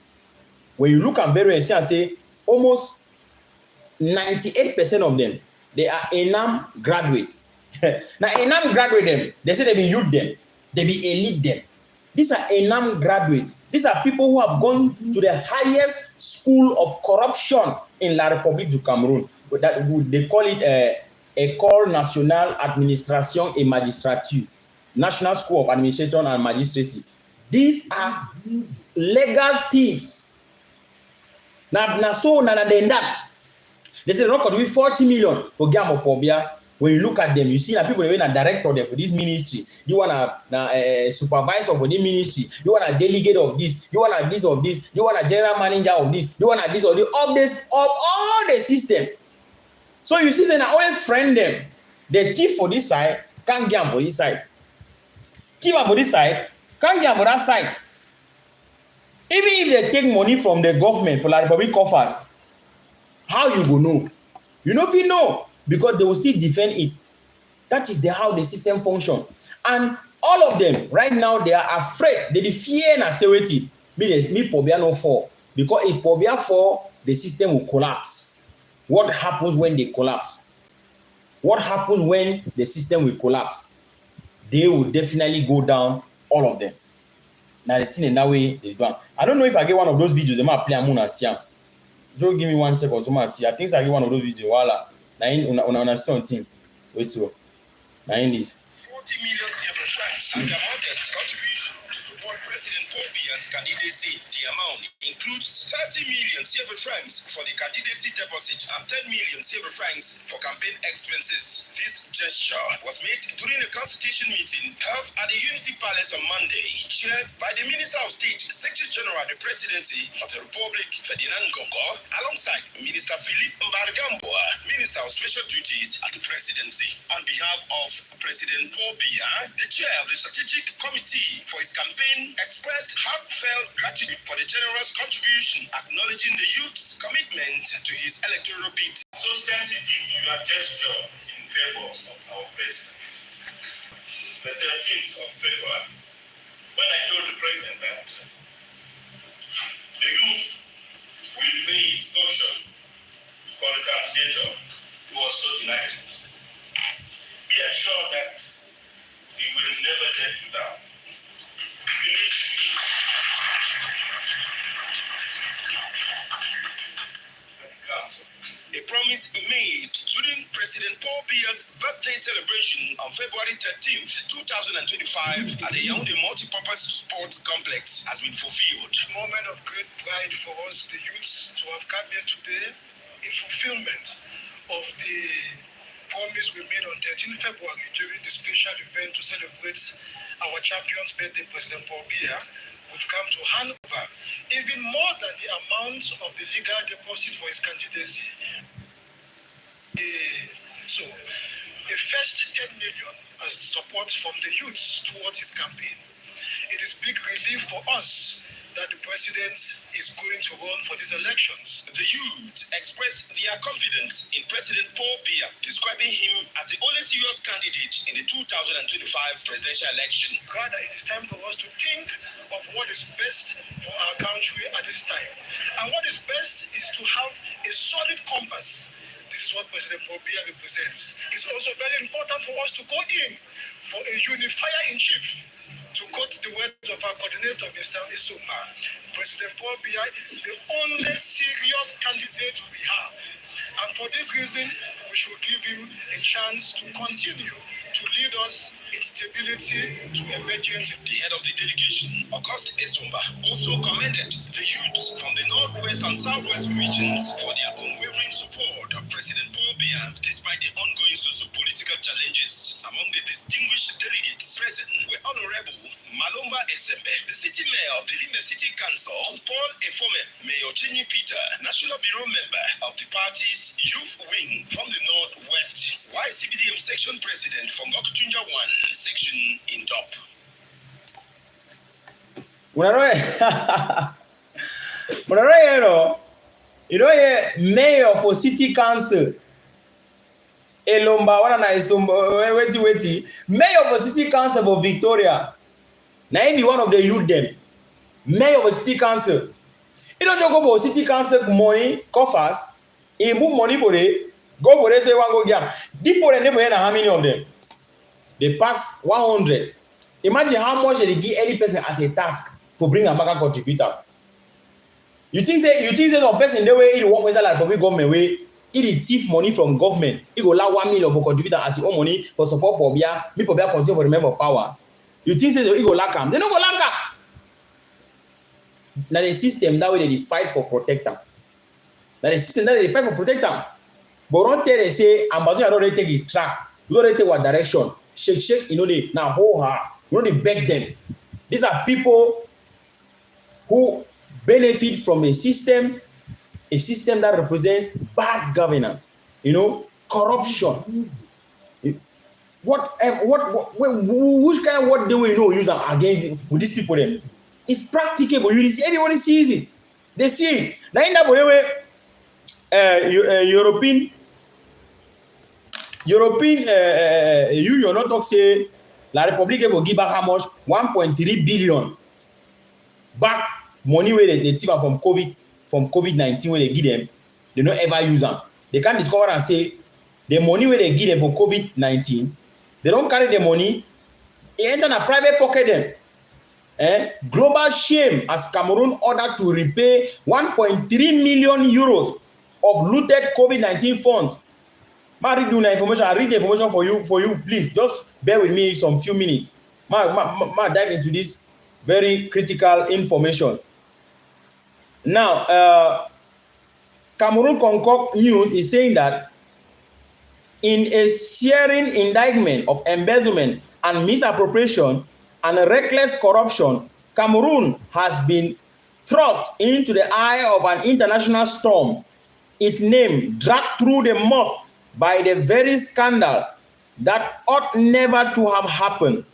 When you look at very well and say almost 98% of them they are ENAM graduates. Now ENAM graduate them, they say they be youth them, they be elite them. These are ENAM graduates. These are people who have gone to the highest school of corruption in La République du Cameroun. That they call it École Nationale Administration et Magistrature, National School of Administration and Magistracy. These are legal thieves. Now, they say they don't contribute 40 million for Gamo Pobia. When you look at them, you see that people are a director there for this ministry. You want a supervisor for this ministry. You want a delegate of this. You want a this of this. You want a general manager of this. You want a this of this. Of all the system. So you see, now only friend them. The thief for this side can't get for this side. Thief for this side can't get for that side. Even if they take money from the government for like public coffers, how you go know? You know if you know, because they will still defend it. That is how the system function. And all of them right now, they are afraid. They fear na say wetin me Pobia no fall, because if Pobia fall, the system will collapse. What happens when they collapse? What happens when the system will collapse? They will definitely go down, all of them. Now the thing in that way they do. I don't know if I get one of those videos. They might play Amuna Siam. Just give me 1 second. So I see. I think I get one of those videos. Voila. Now on something. Wait so. Now in this. 40 million civil francs as a modest contribution to support President Paul Biya's candidacy. The amount includes 30 million civil francs for the candidacy deposit and 10 million civil francs for campaign expenses. This gesture was made during a consultation meeting held at the Unity Palace on Monday, chaired by the Minister of State, Secretary General of the Presidency of the Republic, Ferdinand Gongo, alongside Minister Philippe Mbargamboa, Minister of Special Duties at the Presidency. On behalf of President Paul Biya, the chair of the Strategic Committee for his campaign, expressed heartfelt gratitude for the generous contribution, acknowledging the youth's commitment to his electoral bid. So sensitive your gesture in favor of our president. The 13th of February, when I told the president that the youth will pay extortion for the candidature, he was so delighted. Be assured that he will never let you down. A promise made during President Paul Biya's birthday celebration on February 13th, 2025 at the Yaoundé Multipurpose Sports Complex has been fulfilled. A moment of great pride for us, the youths, to have come here today in fulfillment of the promise we made on 13 February during the special event to celebrate our champion's birthday, President Paul Biya. We've come to hand over even more than the amount of the legal deposit for his candidacy. So, the first 10 million as support from the youths towards his campaign. It is big relief for us that the president is going to run for these elections. The youth expressed their confidence in President Paul Biya, describing him as the only serious candidate in the 2025 presidential election. Rather, it is time for us to think of what is best for our country at this time. And what is best is to have a solid compass. This is what President Paul Biya represents. It's also very important for us to go in for a unifier-in-chief. To quote the words of our coordinator, Mr. Isuma, President Paul Biya is the only serious candidate we have. And for this reason, we should give him a chance to continue to lead us in stability to emergence. The head of the delegation, August Esumba, also commended the youths from the northwest and southwest regions for their unwavering support of President Paul Biya despite the ongoing socio-political challenges. Among the distinguished delegates present were Honorable Malomba Esembe, the city mayor of the Lime City Council, Paul Efome, Mayor Chinyi Peter, National Bureau member of the party's youth wing from the northwest, YCBDM section president from Okutunja 1 section in Dop. You know, mayor for city council. Elomba, wait. Mayor for city council for Victoria. Now he be one of the youth them. Mayor for city council. He don't just go for city council money, coffers. He move money for it. Go for it, say one go get. People they never hear how many of them. They pass 100. Imagine how much they give any person as a task for bring a market contributor. You think say no person the way he work for like public government way he thief money from government. He go allow 1 million for contributor as his own money for support Pobia. Me Pobia continue for the member of power. You think say he go lack am? They no go lack am. Now the system that way they fight for protect them. Now the system that they fight for protect them. But don't tell they say Ambazonia don't take a track. You don't take what direction. Shake, you know they now hold her. You know they beg them. These are people who benefit from a system that represents bad governance, you know, corruption. Which kind of what do we know use against with these people then? It's practicable. Everybody sees it. They see it. Now in that way, European Union not talk say La République will give back how much 1.3 billion back money where they take from COVID-19 where they give them, they don't ever use them. They can't discover and say the money where they give them for COVID-19, they don't carry the money, it enter in a private pocket them. Global shame as Cameroon ordered to repay 1.3 million euros of looted COVID-19 funds. I read the information for you. Please just bear with me some few minutes. Ma dive into this very critical information. Now, Cameroon Concoct News is saying that in a searing indictment of embezzlement and misappropriation and reckless corruption, Cameroon has been thrust into the eye of an international storm. Its name dragged through the mud by the very scandal that ought never to have happened.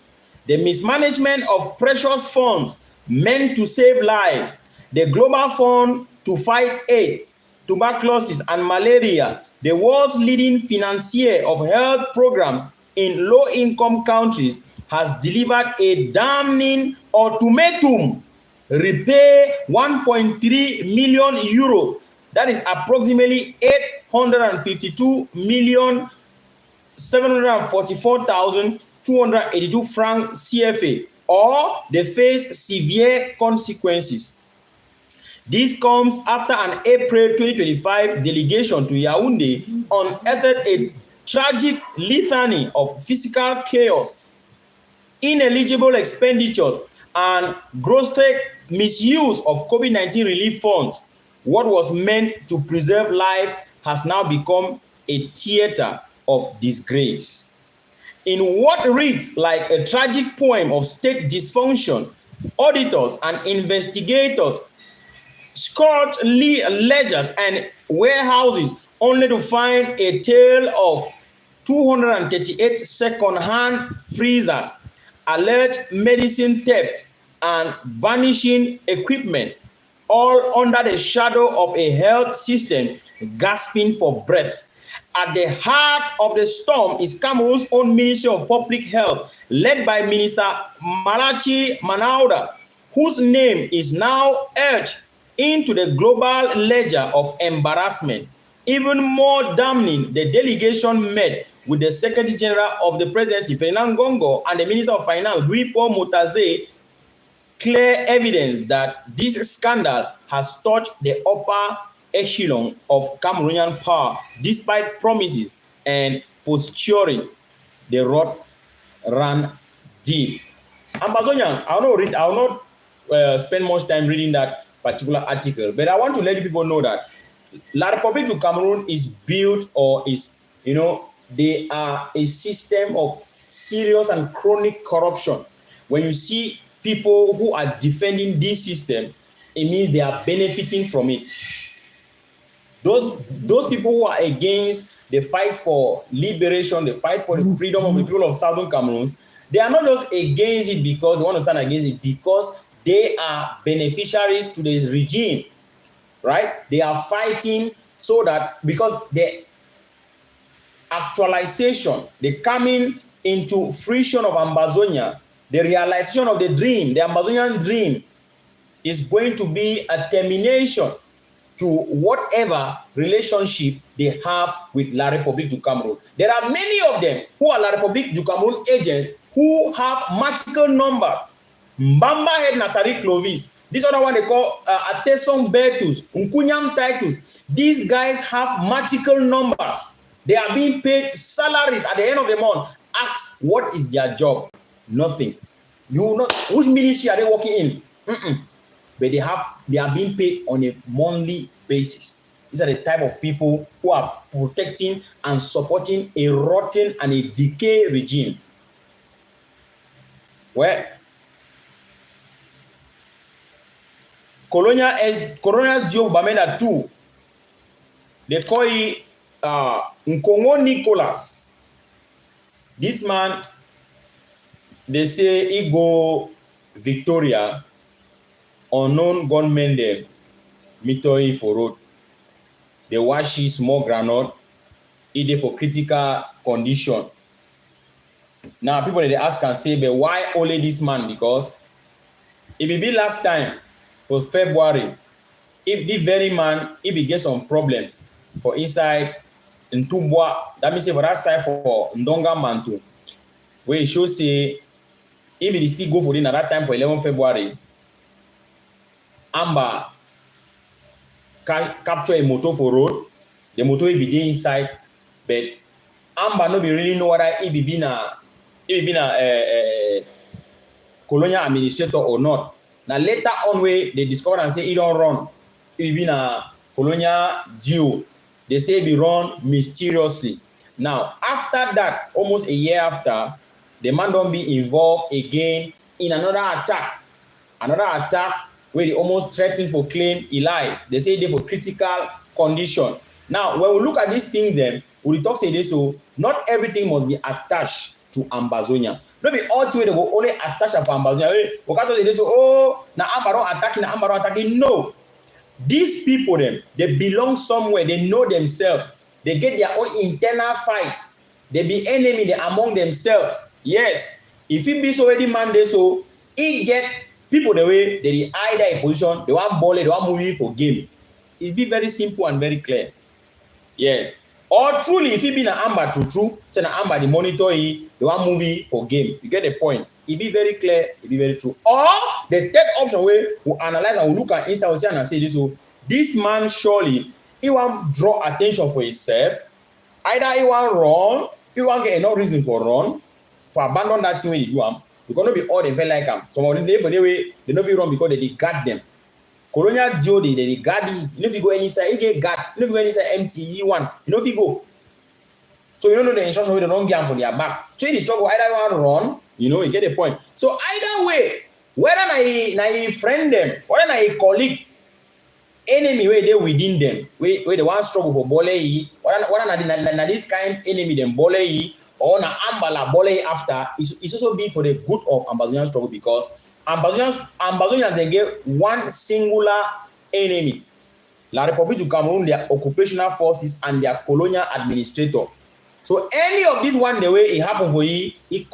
The mismanagement of precious funds meant to save lives, the Global Fund to fight AIDS, tuberculosis, and malaria, the world's leading financier of health programs in low-income countries, has delivered a damning ultimatum: repay 1.3 million euro, that is approximately 852,744,282 francs CFA, or they face severe consequences. This comes after an April 2025 delegation to Yaoundé unearthed a tragic litany of fiscal chaos, ineligible expenditures, and grotesque misuse of COVID-19 relief funds. What was meant to preserve life has now become a theater of disgrace. In what reads like a tragic poem of state dysfunction, auditors and investigators scourged ledgers and warehouses only to find a tale of 238 second-hand freezers, alleged medicine theft, and vanishing equipment, all under the shadow of a health system gasping for breath. At the heart of the storm is Cameroon's own Ministry of Public Health, led by Minister Malachi Manauda, whose name is now etched into the global ledger of embarrassment. Even more damning, the delegation met with the Secretary General of the Presidency, Ferdinand Gongo, and the Minister of Finance, Louis-Paul Moutaze, clear evidence that this scandal has touched the upper echelon of Cameroonian power, despite promises and posturing. The rot ran deep. Ambazonians, I will not spend much time reading that particular article, but I want to let people know that La République du Cameroon is built, or is, they are a system of serious and chronic corruption. When you see people who are defending this system, it means they are benefiting from it. Those people who are against the fight for liberation, the fight for the freedom of the people of Southern Cameroon, they are not just against it because they want to stand against it, because they are beneficiaries to the regime, right? They are fighting so that, because the actualization, the coming into fruition of Ambazonia, the realization of the dream, the Ambazonian dream, is going to be a termination to whatever relationship they have with La République du Cameroon. There are many of them who are La République du Cameroon agents who have magical numbers. Mbamba head Nasari Clovis. This other one they call Atesong Bertus, Unkunyam Titus. These guys have magical numbers. They are being paid salaries at the end of the month. Ask, what is their job? Nothing. You will not. Which ministry are they working in? But they are being paid on a monthly basis. These are the type of people who are protecting and supporting a rotten and a decay regime. Well, Colonial Dio Bamenda 2, they call it Nkongo Nicholas. This man, they say he go Victoria unknown gunmen dem mitoi for road. Dey wash small groundnut, e dey for critical condition. Now people dey ask am say, but why only this man? Because if e be last time for February, if the very man, if he get some problem for inside Ntubwa, that means say for that side for Ndonga Mantu, where e show say if he still go for it at that time for 11 February, Amber capture a motor for road, the motor will be there inside, but Amber no be really know whether he be a colonial administrator or not. Now later on, where they discover and say he don't run, he be a colonial duo. They say he run mysteriously. Now after that, almost a year after, the man don't be involved again in another attack where they almost threatened for claim he life. They say they for critical condition. Now when we look at these things, then we talk say this, so not everything must be attached to Ambazonia. No be all the way they go only attach for Ambazonia. We can't say this, so oh now Ambaron attacking. No, these people them they belong somewhere. They know themselves. They get their own internal fight. They be enemy they among themselves. Yes, if it be so already man they so he get people the way they either a position, they want ball, they want movie for game. It be very simple and very clear. Yes. Or truly, if it be an Amber true, say na Amber the monitor he, they want movie for game. You get the point. It be very clear, it be very true. Or the third option where we analyze and we look at inside and say this, so this man surely he want draw attention for himself. Either he want run, he want get enough reason for run, for abandon that thing when you do am. Because not be all they feel like them. Some of them for the way they no fit run because they guard them. Colonial Dio they guard you. You know if you go inside, you get guard. You know if you go inside empty, E1, you know if you go. So you don't know the instruction where they don't get for their back. So in the struggle, either you want to run, you know, you get the point. So either way, whether na friend them, whether na colleague, enemy where they within them, where they want struggle for bole, whether na this kind enemy them bole, or na Ambala bole after, it's also be for the good of Ambazonian struggle, because Ambazonians they get one singular enemy. La République du Cameroon, their occupational forces and their colonial administrator. So any of this one the way it happen for you, it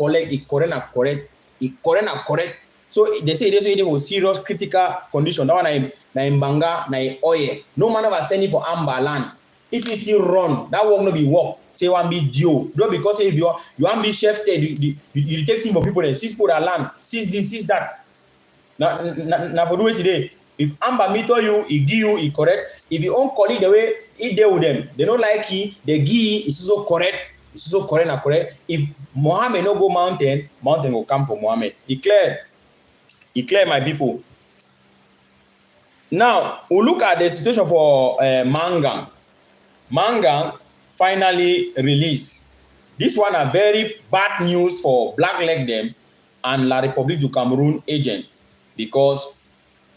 correct. So they say this way they will serious critical condition. That one na in Banga, na in Oye. No man ever send it for Amber land. If you still run, that work no be work. Say one be due. Don't because if you want be chef there, you take team for people there, 6 people that land, 6 this, 6 that. Now for do it today. If Amber meet you, he give you, he correct. If you own colleague the way he deal with them, they don't like he, they give is so correct. It's so correct and correct. If Mohammed no go mountain will come for Mohammed. He clear my people. Now we look at the situation for Mangang. Mangang finally released. This one are very bad news for Black Leg them and La République du Cameroun agent, because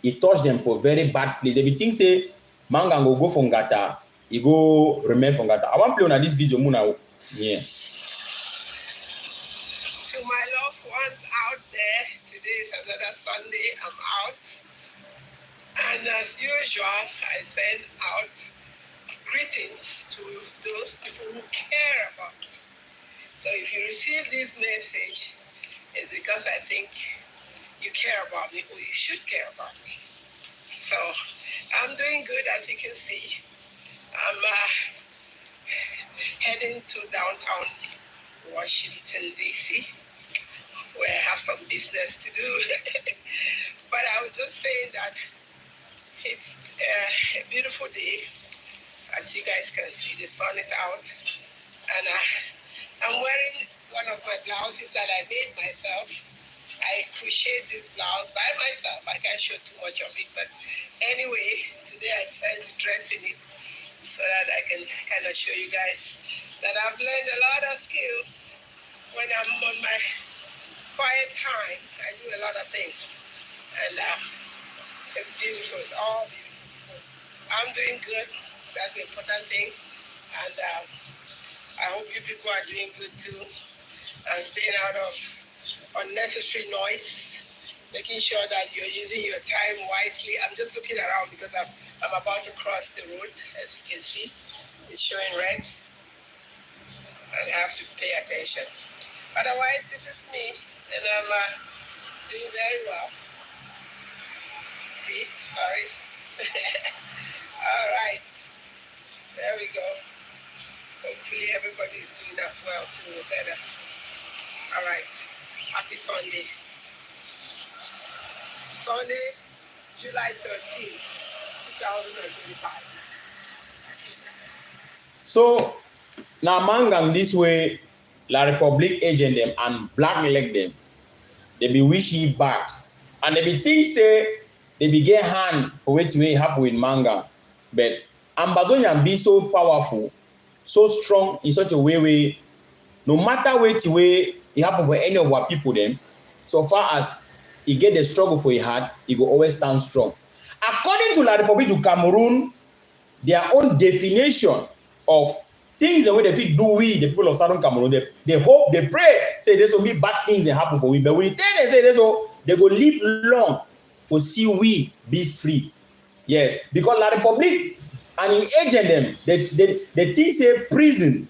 it touched them for very bad place. They be think say Mangang will go for Ngata, he go remain for Ngata. I want to play on this video Muna. Yeah. To my loved ones out there, today is another Sunday, I'm out. And as usual, I send out greetings to those people who care about me. So if you receive this message, it's because I think you care about me, or you should care about me. So I'm doing good, as you can see. I'm heading to downtown Washington, D.C., where I have some business to do. But I was just saying that it's a beautiful day. As you guys can see, the sun is out. And I'm wearing one of my blouses that I made myself. I crochet this blouse by myself. I can't show too much of it. But anyway, today I decided to dress in it so that I can kind of show you guys that I've learned a lot of skills. When I'm on my quiet time, I do a lot of things. And it's beautiful. It's all beautiful. I'm doing good. That's the important thing. And I hope you people are doing good too. And staying out of unnecessary noise making sure that you're using your time wisely. I'm just looking around because I'm about to cross the road. As you can see, it's showing red. I have to pay attention. Otherwise, this is me, and I'm doing very well. See? Sorry. All right. There we go. Hopefully everybody is doing as well too, better. All right. Happy Sunday. Sunday, July 13th, 2025. So now Mangang this way, La Republic agent them and black elect them. They be wishy bad. And they be think say they be get hand for what way happen with Mangang. But Ambazonia be so powerful, so strong in such a way no matter what way it happen for any of our people them, so far as he get the struggle for a heart, he will always stand strong. According to La Republic of Cameroon, their own definition of things the way they fit do we, the people of Southern Cameroon, they hope, they pray, say there's only bad things that happen for we. But when they say this, they go live long for see we be free. Yes, because La Republic and in agent them, they think say prison,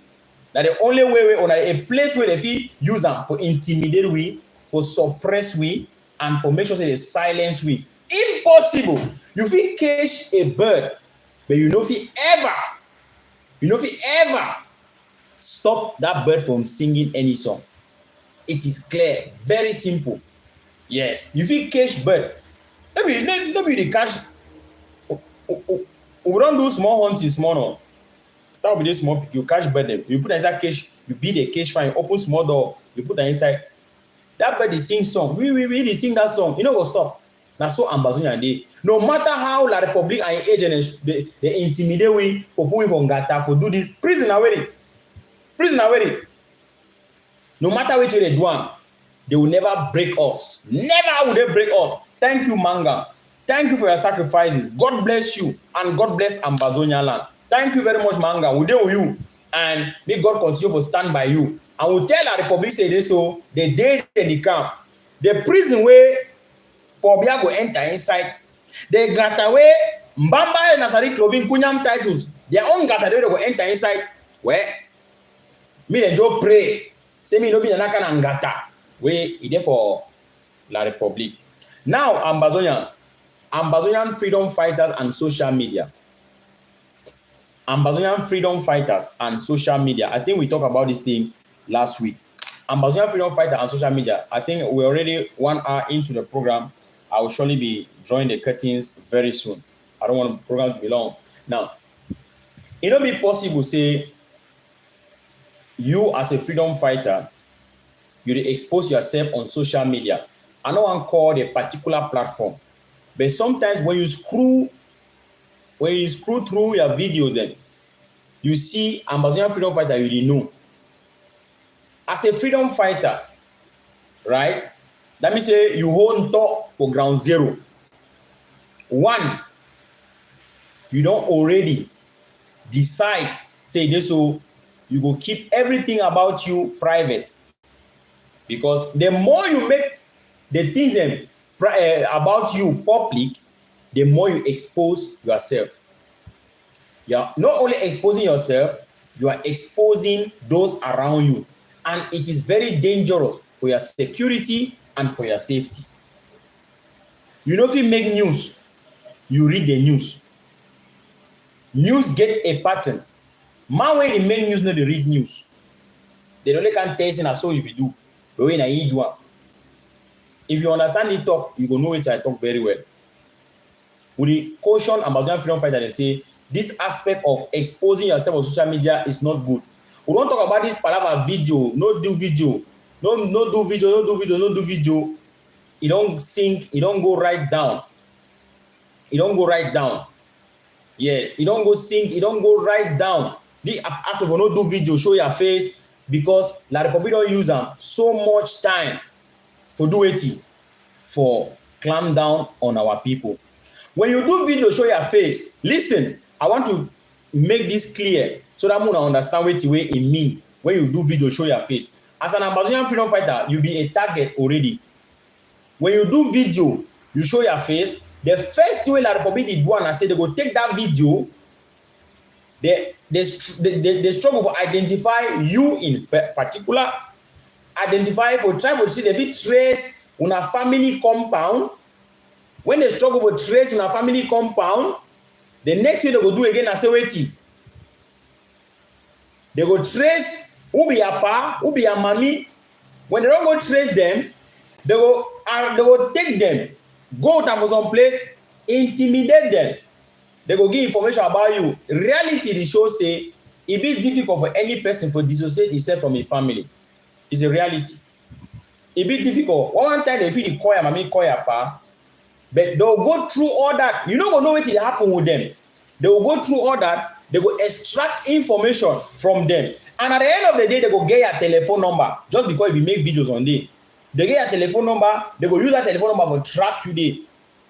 that the only way on a place where they feel use them for intimidate we, for suppress we, and for make sure say they silence we. Impossible. You feel catch a bird, but you know if ever stop that bird from singing any song. It is clear, very simple. Yes, you feel catch bird. Maybe the catch. We don't do small hunting small no. That will be this small. You catch bird them. You put inside cage. You beat the cage fine. Open small door. You put that inside. That bird is sing song. We really sing that song. You know what stop. That's so Ambazonia dey. No matter how La Republic and agents they intimidate we for putting from Gata for do this prison already. No matter which way they do them, they will never break us. Never will they break us. Thank you, Manga. Thank you for your sacrifices. God bless you and God bless Ambazonia land. Thank you very much, Manga. We deal with you and may God continue to stand by you. And we tell La Republic say this so the day in the camp, the prison where Pobia go enter inside. They got away Mbamba and Nasari clothing Kunyam titles. Their own got away, they go enter inside. Where me and Joe pray. Say me no be anaka ngata. We ide for La Republic. Now Ambazonian freedom fighters and social media. Ambazonian freedom fighters and social media. I think we talked about this thing last week. Ambazonian freedom fighter and social media. I think we're already 1 hour into the program. I will surely be drawing the curtains very soon. I don't want the program to be long. Now, it will be possible say you as a freedom fighter, you expose yourself on social media. I don't want to call a particular platform, but sometimes when you screw through your videos, then you see Ambazonia freedom fighter you didn't know. As a freedom fighter, right? That means say you hold top for ground zero. One, you don't already decide, say this so you go keep everything about you private. Because the more you make the things about you public, the more you expose yourself. You are not only exposing yourself, you are exposing those around you. And it is very dangerous for your security and for your safety. You know if you make news, you read the news. News get a pattern. Man when they make news, no they read news. They only can't tell you that's all you will do. But when I do one. If you understand the talk, you will know it I talk very well. With the caution Amazonian freedom fighter, they say this aspect of exposing yourself on social media is not good. We don't talk about this palava video, no do video. No do video. It don't sink, it don't go right down. Yes, it don't go sink, it don't go right down. The ask for no do video, show your face, because La Republic don't use them so much time for do it, for clamp down on our people. When you do video, show your face. Listen, I want to make this clear so that Muna understand what it mean when you do video, show your face. As an Ambazonian freedom fighter, you'll be a target already. when you do video, you show your face. The first thing La Republic did do, and I say they go take that video. They struggle for identify you in particular, identify for try to see the bit trace on a family compound. When they struggle for trace on a family compound, the next thing they go do again, I say waiting. They go trace who be your pa, who be your mommy. When they don't go trace them, they go take them, go to some place, intimidate them. They go give information about you. Reality, the show say it be difficult for any person to dissociate himself from a family. It's a reality. It be difficult. One time they feel the call your mommy, call your pa, but they'll go through all that. You don't go know what will happen with them. They will go through all that. They will extract information from them. And at the end of the day, they go get your telephone number. Just because we make videos on day. They get your telephone number. They go use that telephone number to track you there.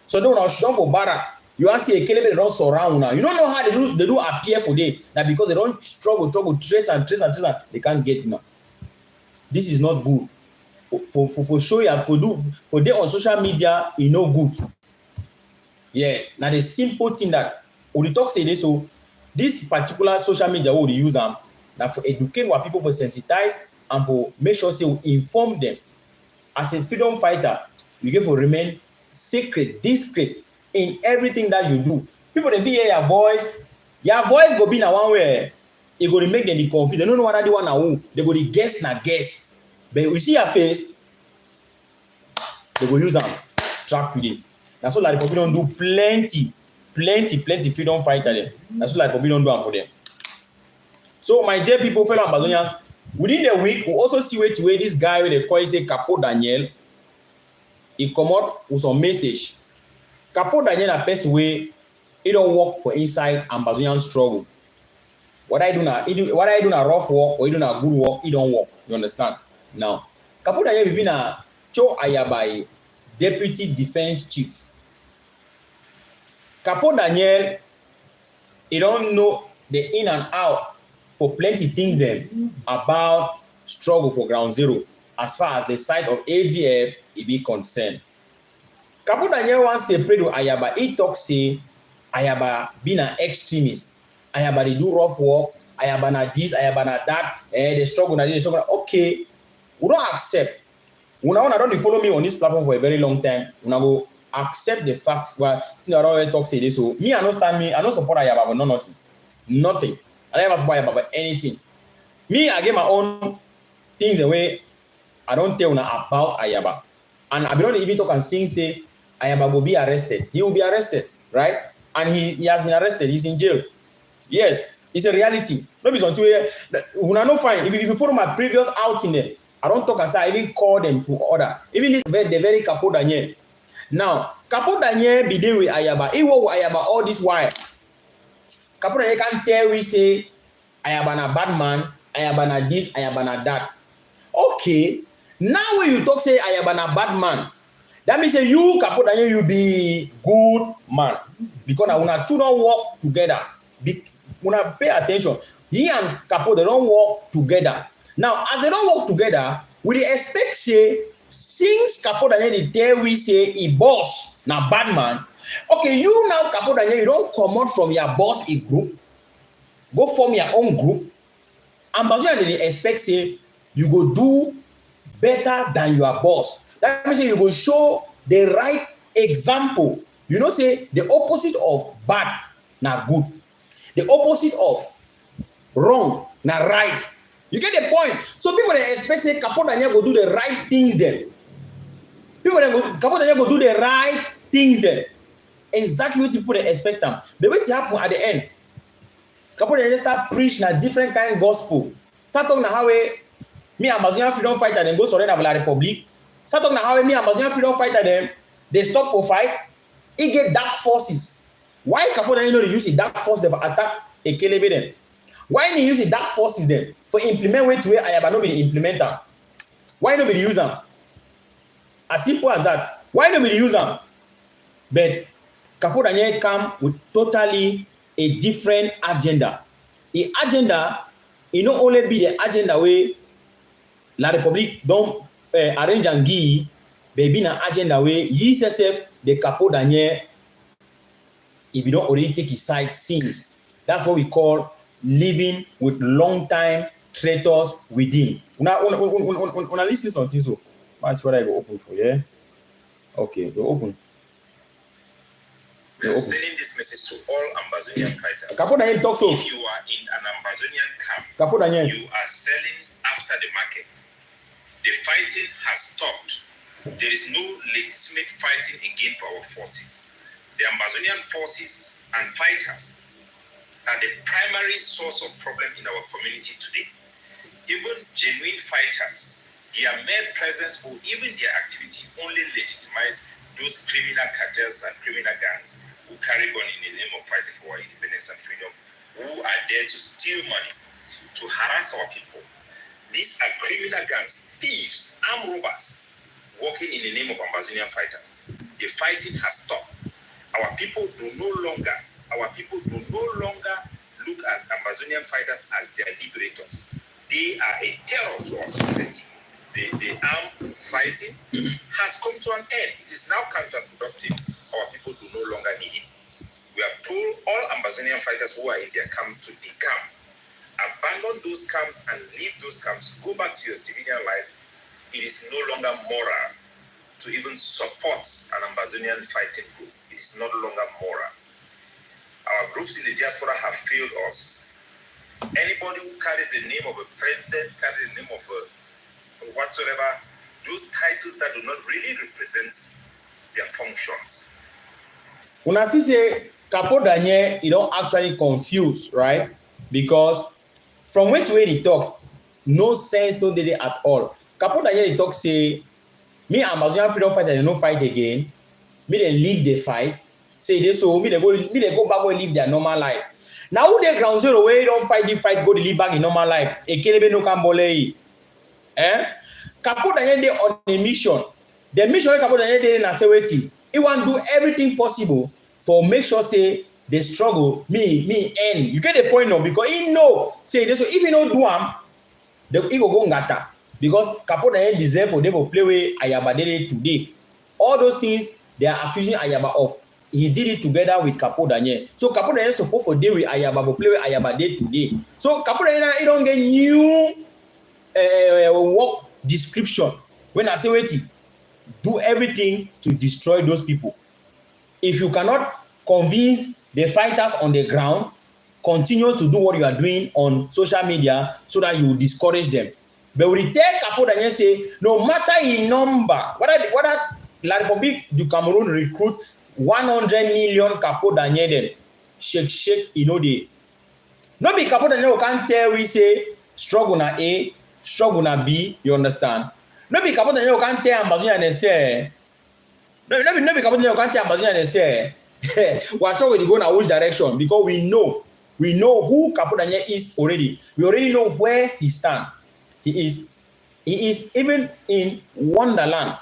So don't know show for barrack. You want to see a kelebe, they don't surround now. You don't know how they do appear for day. That because they don't struggle, trace and they can't get you now. This is not good. For show you for day on social media, it's no good. Yes. Now the simple thing that we talk say this, so this particular social media we use them now for educate what people for sensitize and for make sure say we inform them. As a freedom fighter, you get to remain secret, discreet in everything that you do. People they hear your voice go be na one way. It go to make them confused. They don't know what they want now. They go to guess na guess. But we see your face, they go use them track with it. That's what like people don't do plenty freedom fighter them. That's what like people don't do them for them. So my dear people, fellow Ambazonians, within the week, we also see where this guy with the call say Capo Daniel, he come out with some message. Capo Daniel a person way he don't work for inside Ambazonian struggle. What I do now rough work or he do na good work, he don't work. You understand? Now, Capo Daniel will be na Cho Ayabai, Deputy Defense Chief. Capo Daniel, he don't know the in and out for plenty things then about struggle for ground zero as far as the side of ADF it be concerned. Capo Daniel once separate with Ayaba, he talk say Ayaba being an extremist. Ayaba they do rough work, Ayaba na this, Ayaba na that, the struggle na this, the struggle. Okay, we don't accept. Una don't follow me on this platform for a very long time. Una go accept the facts. Well, I don't always talk say this. So me, I don't stand me, I don't support Ayaba, but no nothing. I never support Ayaba for anything. Me, I get my own things away. I don't tell una about Ayaba. And I don't even talk and sing say Ayaba will be arrested. He will be arrested, right? And he has been arrested. He's in jail. Yes, it's a reality. No be until una no fine. If you follow my previous outing there, I don't talk and say I even call them to order. Even this the very Capo Daniel. Now, Capo Daniel be dealing with Ayaba. He work with Ayaba all this while. Capo Daniel can't tell we say Ayaba na bad man, Ayaba na this, Ayaba na that. Okay. Now when you talk say Ayaba na bad man, that means say you Capo Daniel you be good man. Because now una two don't work together. Una pay attention. He and Capo they don't work together. Now as they don't work together, we expect say since Capo Daniel the day we say he boss na bad man. Okay, you now Capo Daniel you don't come out from your boss a group, go form your own group. Ambazonia they expect say you go do better than your boss. That means you go show the right example. You know, say the opposite of bad, na good. The opposite of wrong, na right. You get the point? So people they expect say Capo Daniel go do the right things then. Capo Daniel go do the right things then. Exactly what people they expect them. But what happen at the end? Capo Daniel start preaching a different kind of gospel. Start talking how me Amazonian freedom fighter then go surrender for La Republic. Start talking how me Amazonian freedom fighter them they stop for fight. He get dark forces. Why Capo Daniel know they use the dark force to attack a Kelebe then? Why they use the dark forces then for implement way to where Ayaba no be the implementer? Why no be the user? As simple as that. Why no be the user? But Capo Daniel come with totally a different agenda. The agenda, it not only be the agenda where La Republic don't arrange and give, Baby na agenda way YSSF the Capo Daniel if you don't already take his side since. That's what we call living with long time traitors within. Una listen something so that's what I go open for, yeah? Okay, go open. Sending this message to all Ambazonian fighters. Capo Daniel talk so. If you are in an Ambazonian camp, Capo Daniel. you are selling after the market. The fighting has stopped. There is no legitimate fighting again for our forces. The Ambazonian forces and fighters are the primary source of problem in our community today. Even genuine fighters, their mere presence or even their activity only legitimize those criminal cartels and criminal gangs who carry on in the name of fighting for our independence and freedom, who are there to steal money, to harass our people. These are criminal gangs, thieves, armed robbers, working in the name of Ambazonian fighters. The fighting has stopped. Our people do no longer look at Ambazonian fighters as their liberators. They are a terror to our society. The armed fighting has come to an end. It is now counterproductive. Our people do no longer need it. We have told all Ambazonian fighters who are in their camp to decamp. Abandon those camps and leave those camps. Go back to your civilian life. It is no longer moral to even support an Ambazonian fighting group. It is no longer moral. Our groups in the diaspora have failed us. Anybody who carries the name of a president, carries the name of a whatsoever, those titles that do not really represent their functions. When I see say Capo Daniel, you don't actually confuse, right? Because from which way they talk, no sense, no did at all. Capo Daniel they talk say, me Amazonian freedom fighter they no fight again. Me they leave the fight. Say this so me they go back and live their normal life. Now who they ground zero where don't fight the fight, go to live back in normal life. Ekelebe no kambole. Capo Daniel dey on a mission. The mission wey Capo Daniel dey na say wetin. He want do everything possible for make sure say the struggle me end. You get the point now because he know say this so if he no do am, he go ngata because Capo Daniel deserve for them to play with Ayabadele today. All those things they are accusing Ayaba of. He did it together with Capo Daniel. So Capo Daniel supposed to deal with Ayaba to play with Ayabade today. So Capo Daniel he don't get new work description. When I say waiting, do everything to destroy those people. If you cannot convince the fighters on the ground, continue to do what you are doing on social media so that you discourage them. But we tell Capo Daniel say, no matter in number, whether La République du Cameroon recruit 100 million Capo Daniel then shake you know the. No be Capo Daniel can tell we say struggle na A, struggle na B, you understand? No be Capo Daniel can tell Ambazonia and say no be Capo Daniel can tell Ambazonia and say we are sure we go in which direction because we know who Capo Daniel is already. We already know where he stand. He is even in Wonderland.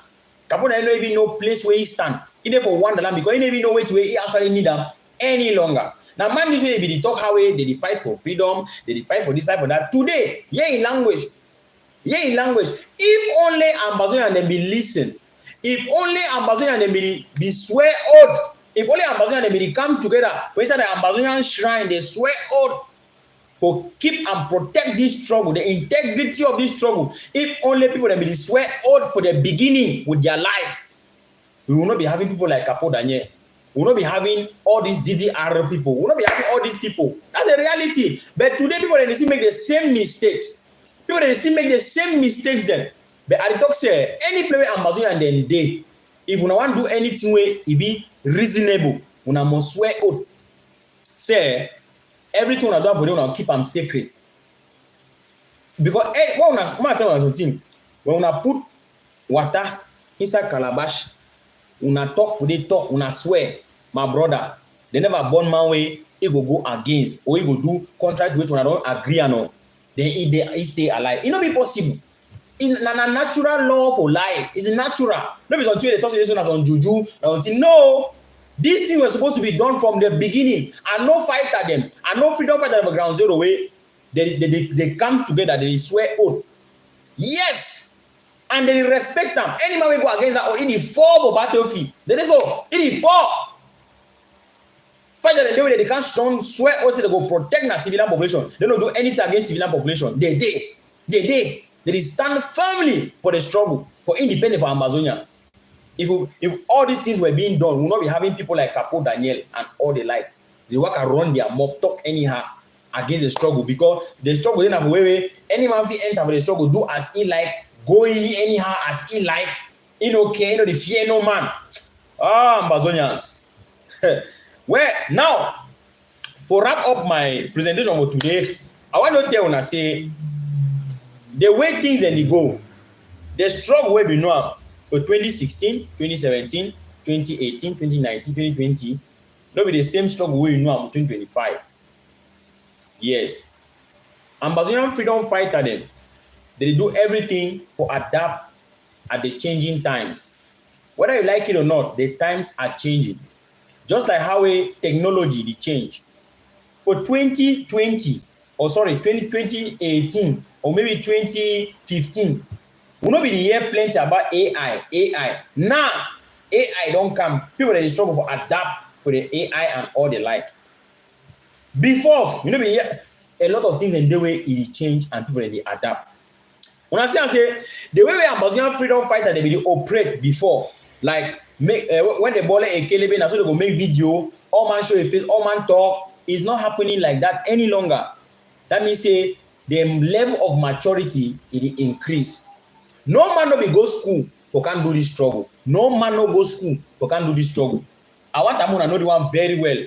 Capo Daniel don't even know place where he stand. Either for Wonderland because he don't even know which way he actually need them any longer. Now, man, you say they talk how they fight for freedom, they fight for this, fight for that. Today, in language. If only Ambazonia and them be listen, if only Ambazonia and them be swear oath, if only Ambazonia and them be come together, for instance, the Ambazonian shrine, they swear oath for keep and protect this struggle, the integrity of this struggle. If only people that be swear oath for the beginning with their lives, we will not be having people like Capo Daniel. We will not be having all these DDR people. We will not be having all these people. That's a reality. But today, people they still make the same mistakes. People they still make the same mistakes then. But I talk say any player Ambazonia and then they, if we want to do anything where it be reasonable, we must swear oath. Say everything we do for them, we keep them sacred. Because when we put water inside calabash, una talk for they talk, una swear, my brother, they never born man way, he go against, or he go do contrary to which one I don't agree on. Then he stay alive. It not be possible. In a natural law for life, it's natural. Not be until they talk this one as on juju, until no. This thing was supposed to be done from the beginning. And no fighter them, and no freedom fighter of ground zero way. They come together, they swear oath. Yes. And they respect them. Any man will go against that or in the fall for battlefield. They say so. In the fall. Fight that they can't strong swear also they go protect the civilian population. They don't do anything against civilian population. They stand firmly for the struggle for independence for Ambazonia. If all these things were being done, we will not be having people like Capo Daniel and all the like. They work around their mob, talk anyhow against the struggle because the struggle didn't have a way. Any man fi enter for the struggle, do as he like, go anyhow as he like. Okay, the fear no man. Ambazonians. Well, now, for wrap up my presentation for today, I want to tell you, say, the way things and they go, the struggle will be known for 2016, 2017, 2018, 2019, 2020. Not be the same struggle we know in 2025. Yes. Ambazonian freedom fighter them, they do everything for adapt at the changing times. Whether you like it or not, the times are changing. Just like how technology they change. For 2018 or maybe 2015, we not be the hear plenty about AI. Now, AI don't come. People that struggle for adapt for the AI and all the like. Before, you know, be hear a lot of things in the way it change and people they adapt. When I say the way we Ambazonian freedom fighter they be operate before, like make when the ball a kelebe na so they go make video, all man show a face, all man talk, is not happening like that any longer. That means say the level of maturity it increase. No man no be go school for can't do this struggle. No man no go school for can't do this struggle. I want to know the one very well.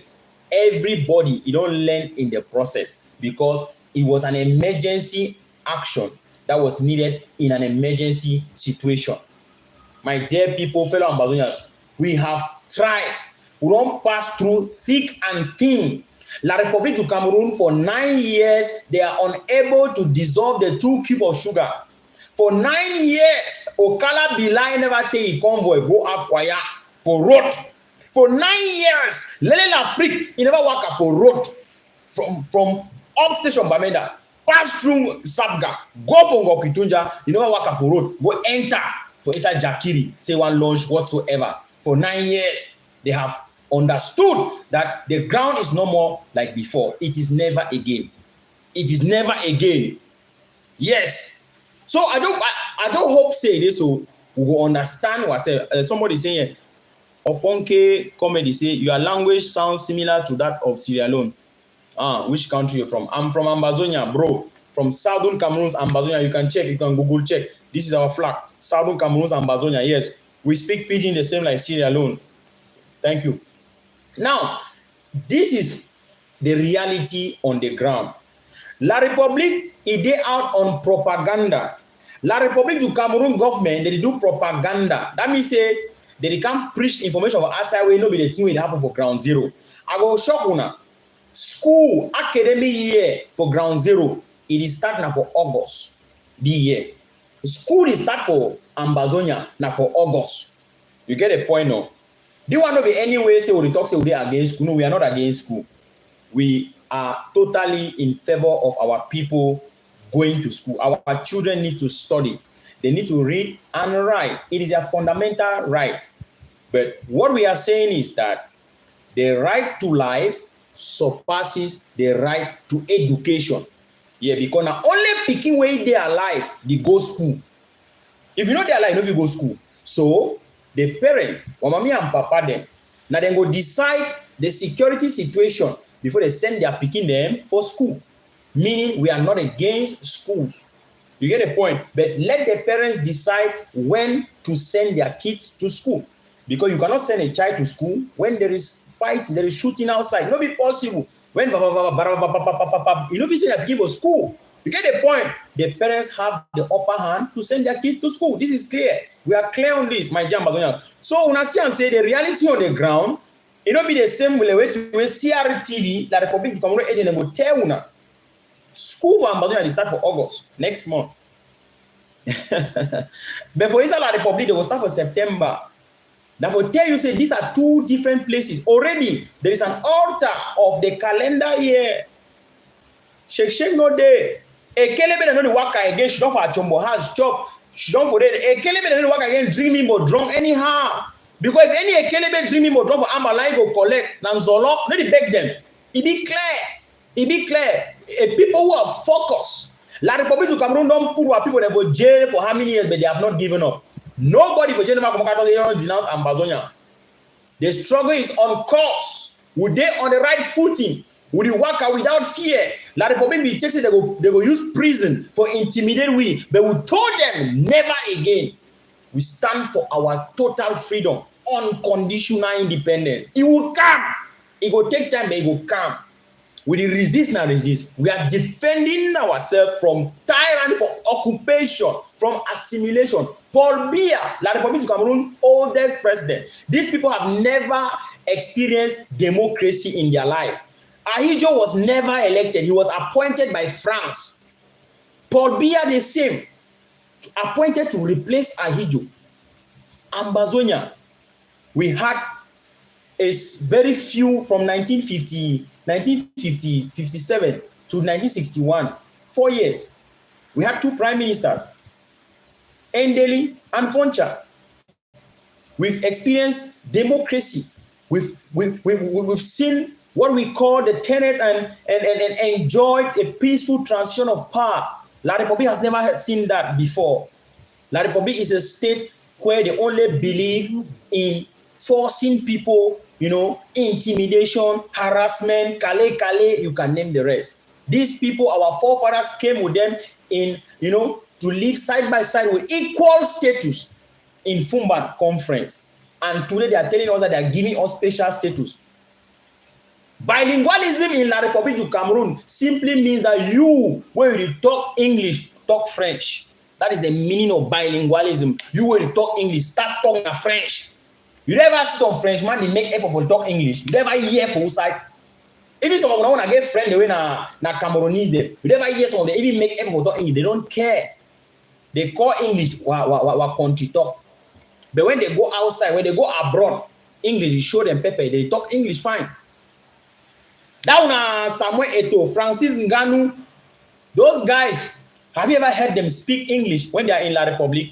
Everybody you don't learn in the process because it was an emergency action that was needed in an emergency situation. My dear people, fellow Ambazonians, we have thrived. We don't pass through thick and thin. La République du Cameroon for 9 years, they are unable to dissolve the 2 cubes of sugar. For 9 years, Okala Bilai never take a convoy, go acquire for road. For 9 years, Lele L'Afrique, he never work for road. From up station Bamenda, pass through Sabga, go for Ngokitunja, he never work for road, go enter for inside Jakiri, say one launch whatsoever. For 9 years, they have understood that the ground is no more like before. It is never again. It is never again. Yes. So I don't hope say this so we will understand what somebody saying Ofonke comedy say your language sounds similar to that of Sierra Leone. Which country you're from? I'm from Ambazonia, bro. From Southern Cameroon's Ambazonia. You can check, you can Google check. This is our flag. Southern Cameroon's Ambazonia. Yes. We speak pidgin the same like Sierra Leone. Thank you. Now, this is the reality on the ground. La République is they out on propaganda. La République du Cameroon government, they do propaganda. That means say they can't preach information for outside way, no be the thing will happen for ground zero. I go shock una. School academic year for ground zero, it is start now for August the year. School is start for Ambazonia now for August. You get a point now? They want to be any way say we talk say we are against school. No, we are not against school. We are totally in favor of our people going to school. Our children need to study. They need to read and write. It is a fundamental right. But what we are saying is that the right to life surpasses the right to education. Yeah, because now only picking way they are alive, they go school. If you know they are alive, you know if you go school. So the parents, or mommy and papa them, now they go decide the security situation before they send their picking them for school. Meaning we are not against schools. You get the point? But let the parents decide when to send their kids to school. Because you cannot send a child to school when there is fighting, there is shooting outside. It not be possible. When you know if you send their kids to school, you get the point. The parents have the upper hand to send their kids to school. This is clear. We are clear on this, my dear Ambazonia. So when I see and say the reality on the ground, it don't be the same way to CRTV, La République du Cameroun agent will tell you. School for Ambazonia they start for August next month. But for Israel La République, they will start for September. That will tell you say these are 2 different places. Already there is an altar of the calendar year. Shake no day. A kelebe no the work again. She don't for a chombo has chop. She don't forget. Ekelebe dey work again, dreaming but drunk anyhow. Because if any Ekelebe dreaming but drunk for Amala, go collect Nanzolo, no dey beg them. It be clear. It be clear. People who are focused. La Republic of Cameroon don't put our people that go jail for how many years, but they have not given up. Nobody for Geneva denounce Ambazonia. The struggle is on course. Would they on the right footing? Would they work out without fear? La Republic be takes it, they go use prison for intimidate we. But we told them never again. We stand for our total freedom, unconditional independence. It will come. It will take time, but it will come. We resist and resist. We are defending ourselves from tyranny, from occupation, from assimilation. Paul Biya, La Republic of Cameroon, oldest president. These people have never experienced democracy in their life. Ahidjo was never elected. He was appointed by France. Paul Biya the same, appointed to replace Ahidjo. Ambazonia, we had a very few from 1957 to 1961, 4 years. We had 2 prime ministers, Endeli and Foncha. We've experienced democracy. We've seen what we call the tenets and enjoyed a peaceful transition of power. La Republic has never seen that before. La Republic is a state where they only believe in forcing people, intimidation, harassment, kale, you can name the rest. These people, our forefathers came with them in, to live side by side with equal status in Fumban conference. And today they are telling us that they are giving us special status. Bilingualism in La Republic of Cameroon simply means that you, when you talk English, talk French. That is the meaning of bilingualism. You, when you talk English, start talking French. You never see some Frenchman, they make effort for talk English. You never hear for side. Even some of them want to get friend the way na Cameroonese them. You never hear some of them even make effort for talk English. They don't care. They call English wa country talk. But when they go outside, when they go abroad, English, you show them pepper. They talk English fine. That one Samuel Eto'o, Francis Ngannou, those guys, have you ever heard them speak English when they are in La Republic?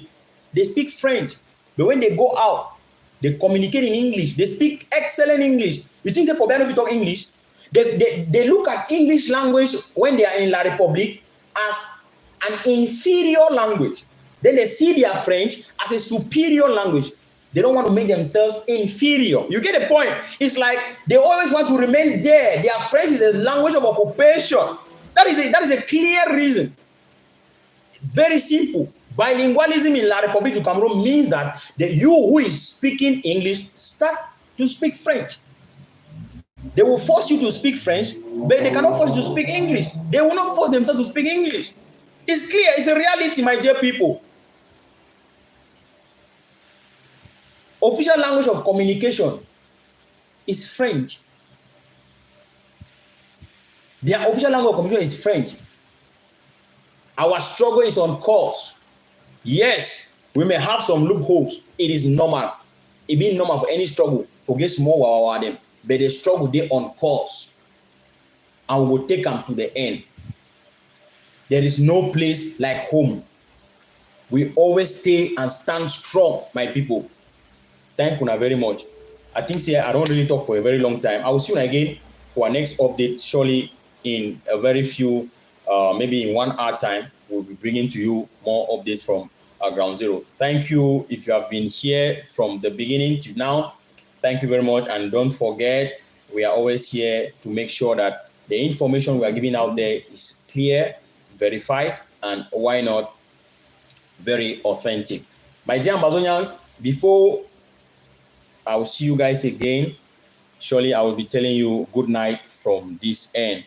They speak French. But when they go out, they communicate in English. They speak excellent English. You think they probably don't talk English? They look at English language when they are in La Republic as an inferior language. Then they see their French as a superior language. They don't want to make themselves inferior. You get the point? It's like they always want to remain there. Their French is a language of occupation. That is a clear reason. Very simple. Bilingualism in La Republic of Cameroon means that you who is speaking English start to speak French. They will force you to speak French, but they cannot force you to speak English. They will not force themselves to speak English. It's clear. It's a reality, my dear people. Official language of communication is French. Their official language of communication is French. Our struggle is on course. Yes, we may have some loopholes. It is normal. It be normal for any struggle. Forget small them. But the struggle they on course. And we will take them to the end. There is no place like home. We always stay and stand strong, my people. Thank you very much. I think I don't really talk for a very long time. I will see you again for our next update. Surely in a very few, maybe in 1 hour time, we'll be bringing to you more updates from Ground Zero. Thank you if you have been here from the beginning to now. Thank you very much. And don't forget, we are always here to make sure that the information we are giving out there is clear, verified, and why not, very authentic. My dear Ambazonians, before I will see you guys again, surely I will be telling you good night from this end.